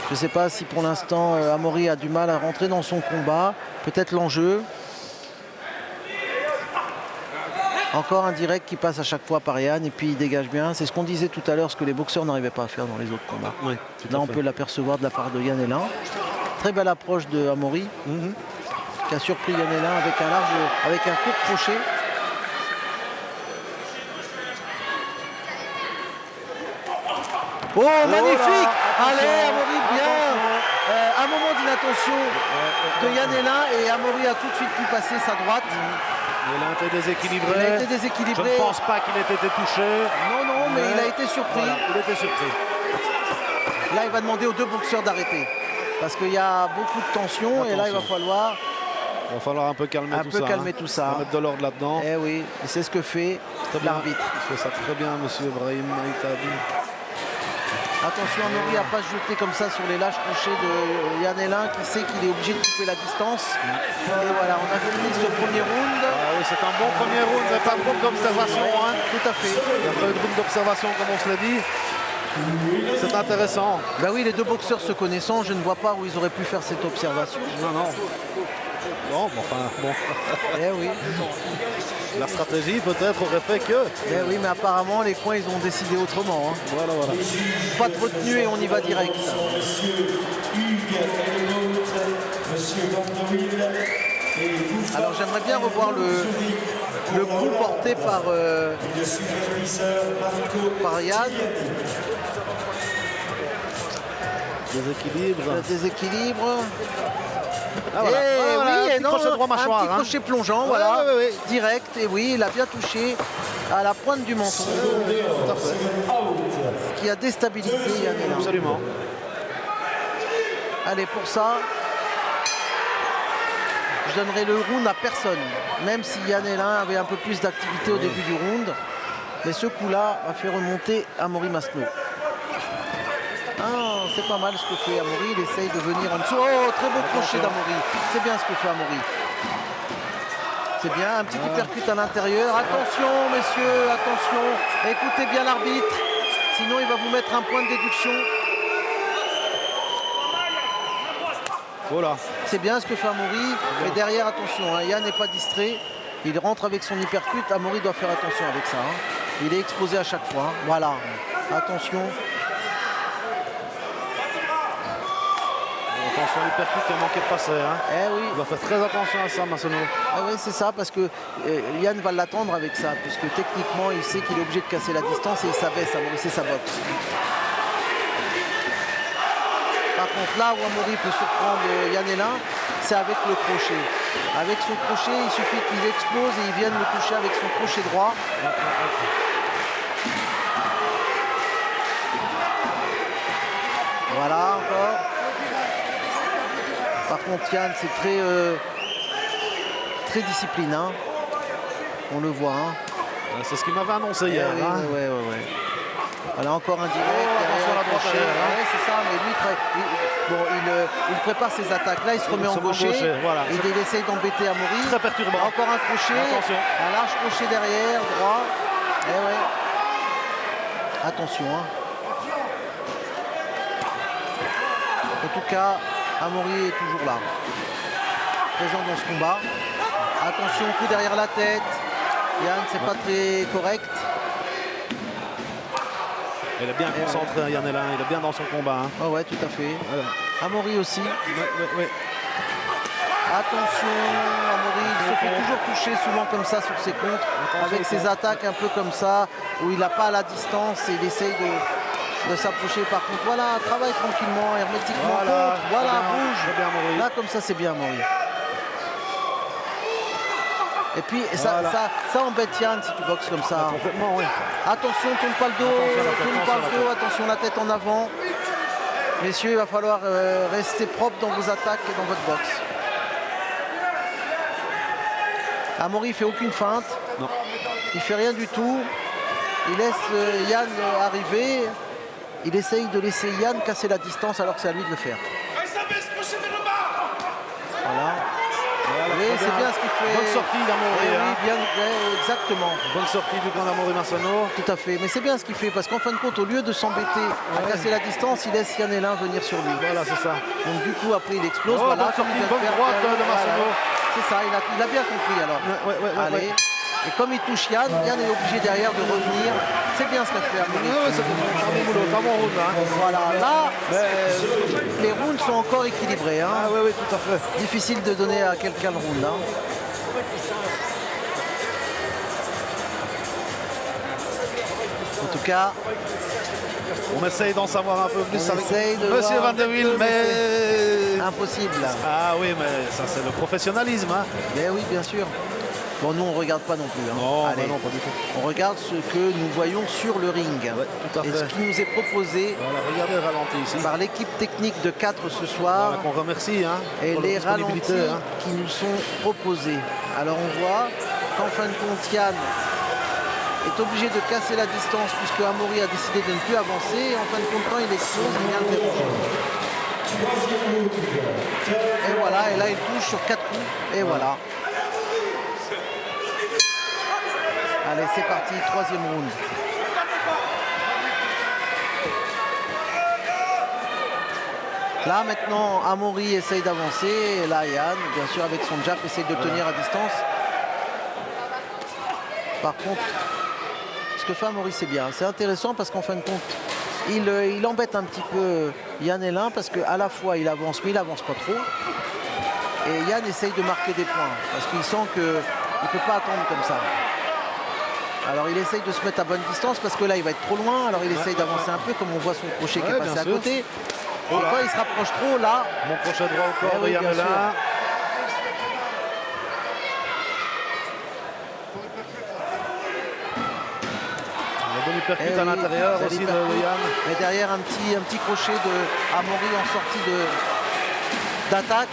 Je ne sais pas si pour l'instant, Amaury a du mal à rentrer dans son combat. Peut-être l'enjeu. Encore un direct qui passe à chaque fois par Yann et puis il dégage bien. C'est ce qu'on disait tout à l'heure, ce que les boxeurs n'arrivaient pas à faire dans les autres combats. Oui, là, on peut l'apercevoir de la part de Yann Hélin. Très belle approche de Amaury, qui a surpris Yann Hélin avec un court crochet. Oh, magnifique! Allez, Amaury, bien! Un moment d'inattention de Yann Hélin et Amaury a tout de suite pu passer sa droite. Il a été déséquilibré. Je ne pense pas qu'il ait été touché. Non, mais il a été surpris. Voilà, il était surpris. Là, il va demander aux deux boxeurs d'arrêter. Parce qu'il y a beaucoup de tension. Et là, il va falloir un peu calmer tout ça. Mettre de l'ordre là-dedans. Eh oui, et c'est ce que fait l'arbitre. Il fait ça très bien, monsieur Brahim Maïtabi. Attention, Amaury n'a pas se jeter comme ça sur les lâches crochets de Yann Hélin qui sait qu'il est obligé de couper la distance. Et voilà, on a fini ce premier round. Oui, c'est un bon premier round, c'est pas un groupe d'observation. Tout à fait. Il n'y a pas eu de groupe d'observation comme on se l'a dit. C'est intéressant. Ben oui, les deux boxeurs se connaissant, je ne vois pas où ils auraient pu faire cette observation. Non. Bon. Eh oui. La stratégie peut-être aurait fait que. Eh oui, mais apparemment les coins ils ont décidé autrement. Voilà. Pas de retenue et on y va direct. Alors j'aimerais bien revoir le coup porté par Yann. Déséquilibre. Crochet droit mâchoire. Un petit crochet plongeant, voilà. Oui. Direct, et oui, il a bien touché à la pointe du menton. Tout à fait. Ce qui a déstabilisé Yann Hélin. Absolument. Allez, pour ça, je donnerai le round à personne. Même si Yann Hélin avait un peu plus d'activité au début du round. Mais ce coup-là a fait remonter Amaury Masselot. C'est pas mal ce que fait Amaury, il essaye de venir en dessous. Oh, très beau crochet d'Amaury. C'est bien ce que fait Amaury. C'est bien, un petit uppercut à l'intérieur. Attention, messieurs, attention. Écoutez bien l'arbitre. Sinon, il va vous mettre un point de déduction. Voilà. C'est bien ce que fait Amaury. Et derrière, attention, Yann n'est pas distrait. Il rentre avec son hypercut. Amaury doit faire attention avec ça. Il est exposé à chaque fois. Voilà. Attention. Attention, l'hypercut qui a manqué de passer. Eh oui. Il doit faire très attention à ça, Massonneau. Oui, c'est ça, parce que Yann va l'attendre avec ça, puisque techniquement, il sait qu'il est obligé de casser la distance et il s'abaisse, Amaury, c'est sa boxe. Par contre, là où Amaury peut surprendre Yann Hélin, c'est avec le crochet. Avec son crochet, il suffit qu'il explose et il vienne le toucher avec son crochet droit. Voilà, encore. Par contre, Yann, c'est très discipliné. On le voit. C'est ce qu'il m'avait annoncé hier. Ouais. Voilà, encore un direct. la droite crochet. derrière, hein. Ouais, c'est ça, mais lui, il prépare ses attaques. Là, il se remet en gaucher. Voilà. Il essaye d'embêter Amaury. Très perturbant. Encore un crochet. Attention. Un large crochet derrière, droit. Eh ouais. Attention. Hein. En tout cas, Amaury est toujours là. Présent dans ce combat. Attention, coup derrière la tête. Yann, c'est pas très correct. Il est bien concentré, Yann Hellin. Il est bien dans son combat. Hein. Oh ouais, tout à fait. Voilà. Amaury aussi. Ouais. Attention, Amaury, il se fait toujours toucher souvent comme ça sur ses contres, avec ses attaques un peu comme ça, où il n'a pas la distance et il essaye de s'approcher. Par contre, voilà, travaille tranquillement, hermétiquement. Voilà, bouge. Bien, Amaury. Là, comme ça, c'est bien, Amaury. Et puis, Voilà. ça embête Yann si tu boxes comme ça. Complètement, oui. Attention, tourne pas le dos, attention la tête en avant. Messieurs, il va falloir rester propre dans vos attaques et dans votre boxe. Amaury fait aucune feinte. Non. Il fait rien du tout. Il laisse Yann arriver. Il essaye de laisser Yann casser la distance alors que c'est à lui de le faire. Voilà. Oui, c'est bien ce qu'il fait. Bonne sortie d'Amaury. Oui, bien, exactement. Bonne sortie du camp d'Amaury Massonneau. Tout à fait. Mais c'est bien ce qu'il fait parce qu'en fin de compte, au lieu de s'embêter à casser la distance, il laisse Yann Hellin venir sur lui. Voilà, c'est ça. Donc du coup, après, il explose. Oh, Voilà, bonne sortie, comme il vient bonne de faire. droite de Massonneau. C'est ça, il a bien compris alors. Ouais. Allez. Et comme il touche Yann, Yann est obligé derrière de revenir. C'est bien ce qu'a fait Amaury. C'est un bon boulot, un bon round. Hein. Voilà, là, les rounds sont encore équilibrés. Hein. Ah oui, tout à fait. Difficile de donner à quelqu'un le round. Hein. En tout cas, on essaye d'en savoir un peu plus on avec essaye de Monsieur voir Van der Wiel, mais... impossible. Ah oui, mais ça c'est le professionnalisme. Hein. Mais oui, bien sûr. Bon, nous, on ne regarde pas non plus. Hein. Non, Allez, non, pas du tout. on regarde ce que nous voyons sur le ring. Ouais, tout à et fait. ce qui nous est proposé Voilà, regardez le ralenti ici. par l'équipe technique de 4 ce soir. Voilà, qu'on remercie. Hein, Et pour leur les ralentis disponibilité, hein. qui nous sont proposés. Alors on voit qu'en fin de compte, Yann est obligé de casser la distance puisque Amaury a décidé de ne plus avancer. Et en fin de compte, quand il explose, il vient le déranger. Et voilà, et là il touche sur 4 coups. Et voilà. Allez, c'est parti, troisième round. Là maintenant, Amaury essaye d'avancer. Et là, Yann, bien sûr, avec son jab, essaye de tenir à distance. Par contre, ce que fait Amaury, c'est bien. C'est intéressant parce qu'en fin de compte, il embête un petit peu Yann Hellin parce qu'à la fois, il avance, mais il avance pas trop. Et Yann essaye de marquer des points parce qu'il sent qu'il ne peut pas attendre comme ça. Alors il essaye de se mettre à bonne distance parce que là il va être trop loin. Alors il essaye d'avancer un peu comme on voit son crochet qui est passé à côté. Et quand il se rapproche trop là. Mon crochet droit au corps de oui, Yann bien sûr. Hellin. La bonne hypercute à l'intérieur aussi de Yann. Mais derrière un petit crochet de Amaury en sortie d'attaque.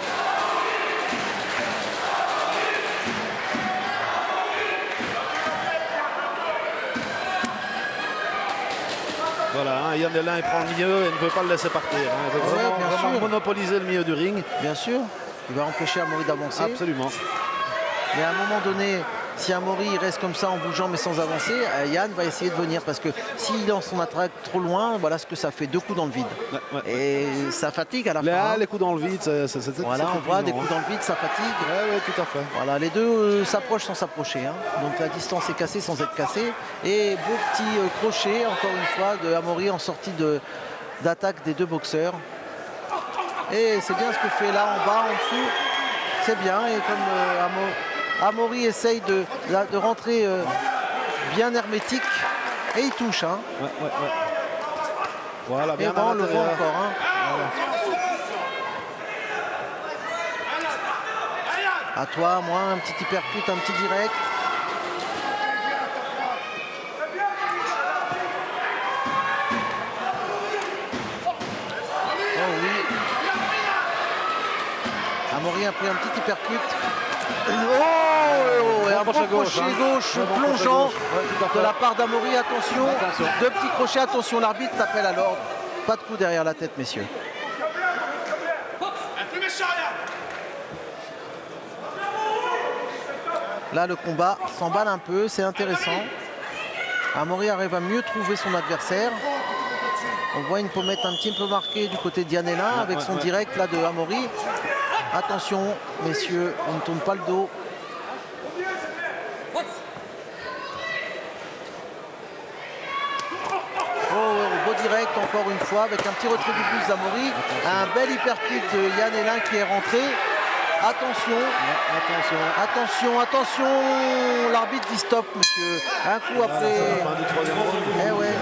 Voilà, hein, Yann Hellin il prend le milieu et ne veut pas le laisser partir. Hein. Il veut Ouais, vraiment, bien vraiment sûr. monopoliser le milieu du ring. Bien sûr, il va empêcher Amaury d'avancer. Absolument. Mais à un moment donné, si Amaury reste comme ça en bougeant mais sans avancer, Yann va essayer de venir parce que s'il lance son attaque trop loin, voilà ce que ça fait, 2 coups dans le vide. Ouais. Et ça fatigue à la fin. Là, Hein. les coups dans le vide, c'est Voilà, on voit des coups dans le vide, ça fatigue. Oui, tout à fait. Voilà, les deux s'approchent sans s'approcher. Hein. Donc la distance est cassée sans être cassée. Et beau petit crochet, encore une fois, de Amaury en sortie d'attaque des deux boxeurs. Et c'est bien ce que fait là en bas, en dessous. C'est bien. Et comme Amaury essaye de rentrer bien hermétique. Et il touche. Hein. Ouais. Voilà, Et bien bon, à on le voit l'intérieur. encore. Hein. À toi, moi, un petit hypercute, un petit direct. Oh oui. Amaury a pris un petit hypercute. Oh, et un bon crochet gauche plongeant Ouais, tout à fait. de la part d'Amaury. Attention, Attention. 2 petits crochets. Attention, l'arbitre t'appelle à l'ordre. Pas de coup derrière la tête, messieurs. Là, le combat s'emballe un peu, c'est intéressant. Amaury arrive à mieux trouver son adversaire. On voit une pommette un petit peu marquée du côté d'Yann-Hénin avec son direct là de Amaury. Attention, messieurs, on ne tourne pas le dos. Beau direct encore une fois avec un petit retrait du pouce d'Amaury. Un bel hypercut de Yann-Hénin qui est rentré. Attention, attention, attention. L'arbitre dit stop, monsieur. Un coup après. Eh ouais.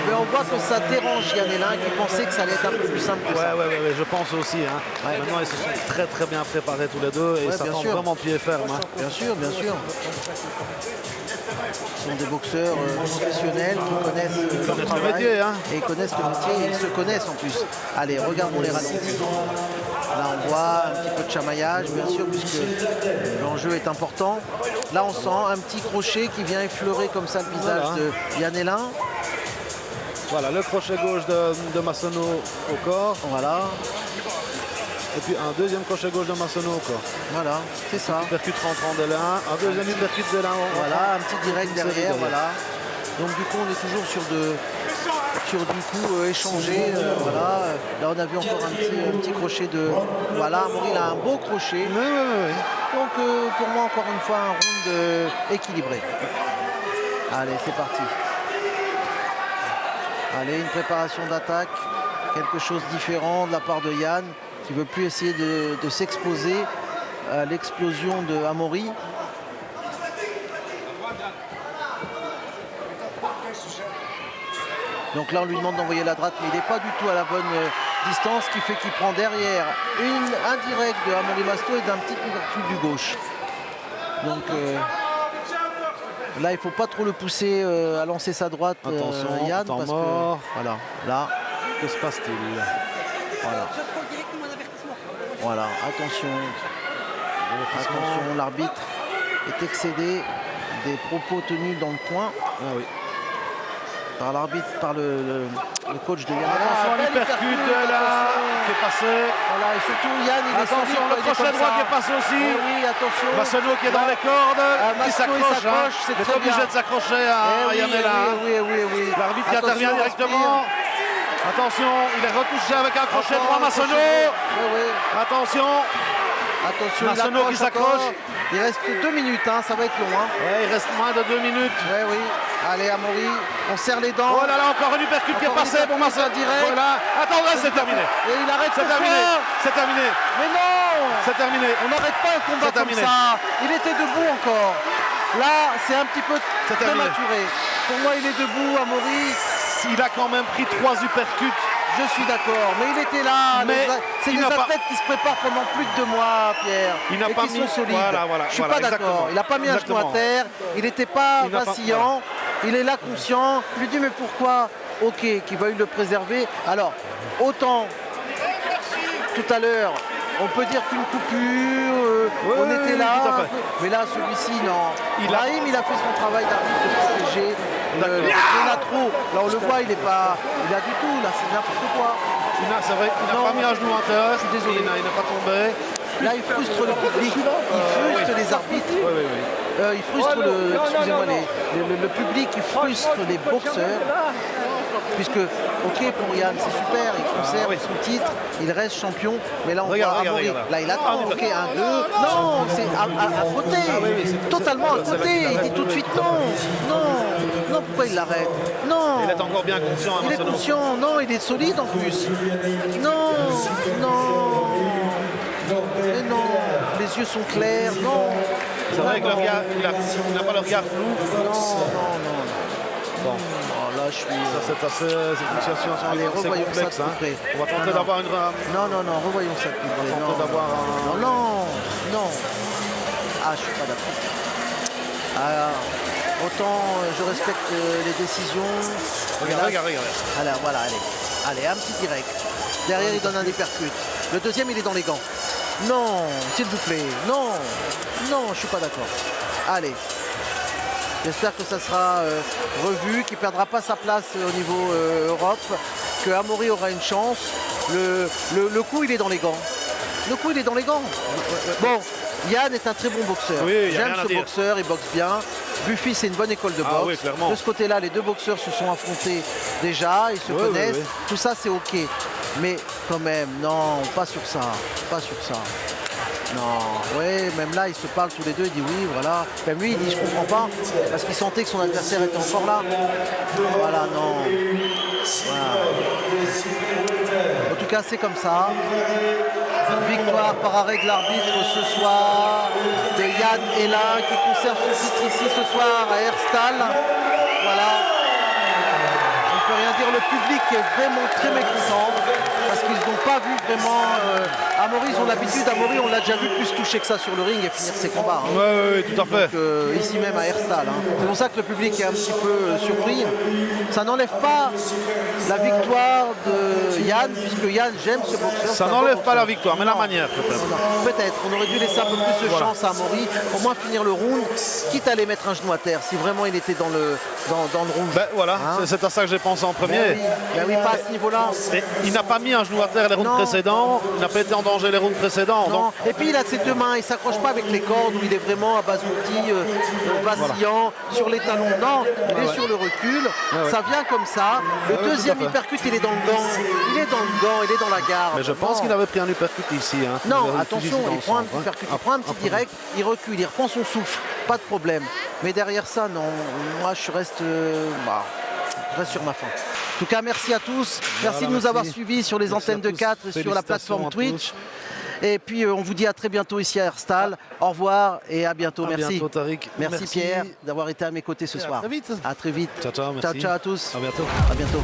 Mais on voit que ça dérange Yann-Hénin qui pensait que ça allait être un peu plus simple que ça. Ouais, je pense aussi. Hein. Ouais. Maintenant, ils se sont très bien préparés tous les deux et ça tente vraiment pied ferme. Hein. Bien sûr, bien sûr. Ce sont des boxeurs professionnels qui connaissent leur travail, métier, hein. et ils connaissent le métier et ils se connaissent en plus. Allez, regardons les ralentis. Là, on voit un petit peu de chamaillage, bien sûr, puisque l'enjeu est important. Là, on sent un petit crochet qui vient effleurer comme ça le visage de Yann-Hénin. Voilà, le crochet gauche de Massonneau au corps. Voilà. Et puis un deuxième crochet gauche de Massonneau au corps. Voilà, c'est ça. Hypercut rentrant d'Hénin, un deuxième hypercut d'Hénin. Voilà, un petit direct derrière, voilà. Donc du coup, on est toujours sur du coup échangé. Voilà. Là, on a vu encore un petit crochet de... Voilà, Amaury, il a un beau crochet. Oui. Donc pour moi, encore une fois, un round équilibré. Allez, c'est parti. Allez, une préparation d'attaque, quelque chose de différent de la part de Yann, qui ne veut plus essayer de s'exposer à l'explosion de Amaury. Donc là, on lui demande d'envoyer la droite, mais il n'est pas du tout à la bonne distance, ce qui fait qu'il prend derrière un direct de Amaury Masto et d'un petit coup du gauche. Donc là, il ne faut pas trop le pousser à lancer sa droite, Yann, parce que voilà, là, que se passe-t-il? Voilà, attention, l'arbitre est excédé des propos tenus dans le coin. Par l'arbitre, par le coach de Yann. Attention à l'hypercut là qui est passé. Voilà, et surtout Yann, il est attention, le crochet droit qui est passé aussi. Oui, attention. Massonneau qui est dans les cordes, qui s'accroche. C'est très obligé de s'accrocher à Yann-Hénin. Oui. L'arbitre qui intervient directement. Attention, il est retouché avec un crochet droit Massonneau. Attention. Massonneau qui s'accroche. Il reste 2 minutes, hein, ça va être long. Hein. Il reste moins de 2 minutes. Oui. Allez, Amaury, on serre les dents. Oh là là, encore une hypercut qui est passée pour Massonneau. Voilà. Attends, là, c'est terminé. Et il arrête. C'est terminé. C'est terminé. Mais non, c'est terminé. On n'arrête pas un combat comme ça. Il était debout encore. Là, c'est un petit peu prématuré. Pour moi, il est debout, Amaury. Il a quand même pris 3 uppercuts. Je suis d'accord, mais il était là. C'est des athlètes qui se préparent pendant plus de 2 mois, Pierre. Il n'a et pas qui mis... sont solides. Je suis pas d'accord. Il n'a pas mis un genou à terre. Il n'était pas vacillant. Il est là conscient. Je lui dis mais pourquoi? Ok, qu'il va le préserver. Alors, autant tout à l'heure, on peut dire qu'une coupure, on était là. Mais là, celui-ci, non. Brahim, il a fait son travail d'arbitre de protéger. Il en a trop. Là, on le voit, il est pas du tout. Là, c'est n'importe quoi. C'est vrai, il n'a pas mis un genou en terre. Je suis désolé. Il n'est pas tombé. Là, il frustre le public. Il frustre les arbitres. Il frustre le public. Il frustre les boxeurs. Puisque, ok, pour Yann, c'est super, il conserve son titre, il reste champion, mais là on voit Amaury, là il attend, ok, 1, 2, non, c'est à côté, totalement à côté, il dit tout de suite non, pourquoi il l'arrête? Non. Il est encore bien conscient. Il est conscient, non, il est solide en plus. Non, mais non, les yeux sont clairs, non. C'est vrai que le regard, il n'a pas le regard flou. Non. Bon. Là, je suis... Ça, c'est assez... C'est une situation Allez, assez complexe. Ça de plus près. On va tenter d'avoir une... Non, revoyons ça de plus près. On va tenter d'avoir un... Non. Ah, je suis pas d'accord. Autant je respecte les décisions. Regarde. Alors, voilà, allez, un petit direct. Derrière, il donne un hypercut. Le deuxième, il est dans les gants. Non, s'il vous plaît. Non, je suis pas d'accord. Allez. J'espère que ça sera revu, qu'il ne perdra pas sa place au niveau Europe, que Amaury aura une chance. Le coup, il est dans les gants. Le coup, il est dans les gants. Bon, Yann est un très bon boxeur. Oui, j'aime ce boxeur, il boxe bien. Buffy, c'est une bonne école de boxe. Ah, oui, clairement. De ce côté-là, les deux boxeurs se sont affrontés déjà, ils se connaissent. Oui. Tout ça, c'est OK. Mais quand même, non, pas sur ça. Pas sur ça. Non, ouais, même là, ils se parlent tous les deux, il dit oui, voilà. Même lui, il dit je comprends pas, parce qu'il sentait que son adversaire était encore là. Voilà, non. Voilà. En tout cas, c'est comme ça. Victoire par arrêt de l'arbitre ce soir de Yann Hellin qui conserve son titre ici ce soir à Herstal. Voilà. On ne peut rien dire, le public est vraiment très mécontent parce qu'ils n'ont pas vu vraiment Amaury, ils ont l'habitude, Amaury on l'a déjà vu plus toucher que ça sur le ring et finir ses combats. Hein. Oui, tout à fait. Donc, ici même à Herstal. Hein. C'est pour ça que le public est un petit peu surpris. Ça n'enlève pas la victoire de Yann, puisque Yann, j'aime ce boxeur. Ça n'enlève pas la victoire, mais la manière peut-être. Peut-être, on aurait dû laisser un peu plus de chance à Amaury, au moins finir le round, quitte à aller mettre un genou à terre, si vraiment il était dans le round. Ben voilà, hein, c'est à ça que j'ai pensé en premier. Ben oui, pas à ce niveau-là. Il n'a pas mis un genou à terre les rounds Non. précédents, il n'a pas été en danger les rounds précédents. Non. Donc... Et puis il a ses deux mains, il ne s'accroche pas avec les cordes où il est vraiment à bas outils, vacillant sur les talons. Non, il est sur le recul, ça vient comme ça. Le deuxième uppercut, il est dans le gant. Il est dans le gant, il est dans la garde. Mais je pense qu'il avait pris un uppercut ici. Hein. Non, Il avait attention, utilisé dans il le prend un centre, petit uppercut, hein. il prend un petit direct, il recule, il reprend son souffle, pas de problème. Mais derrière ça, non, moi je reste sur ma faim. En tout cas, merci à tous. Merci de nous avoir suivis sur les antennes de 4 et sur la plateforme Twitch. Et puis on vous dit à très bientôt ici à Herstal. Au revoir et à bientôt. Merci. Bientôt, Tariq. Merci Pierre d'avoir été à mes côtés ce soir. À très vite. À très vite. Ciao, Ciao, merci. ciao à tous. À bientôt. À bientôt.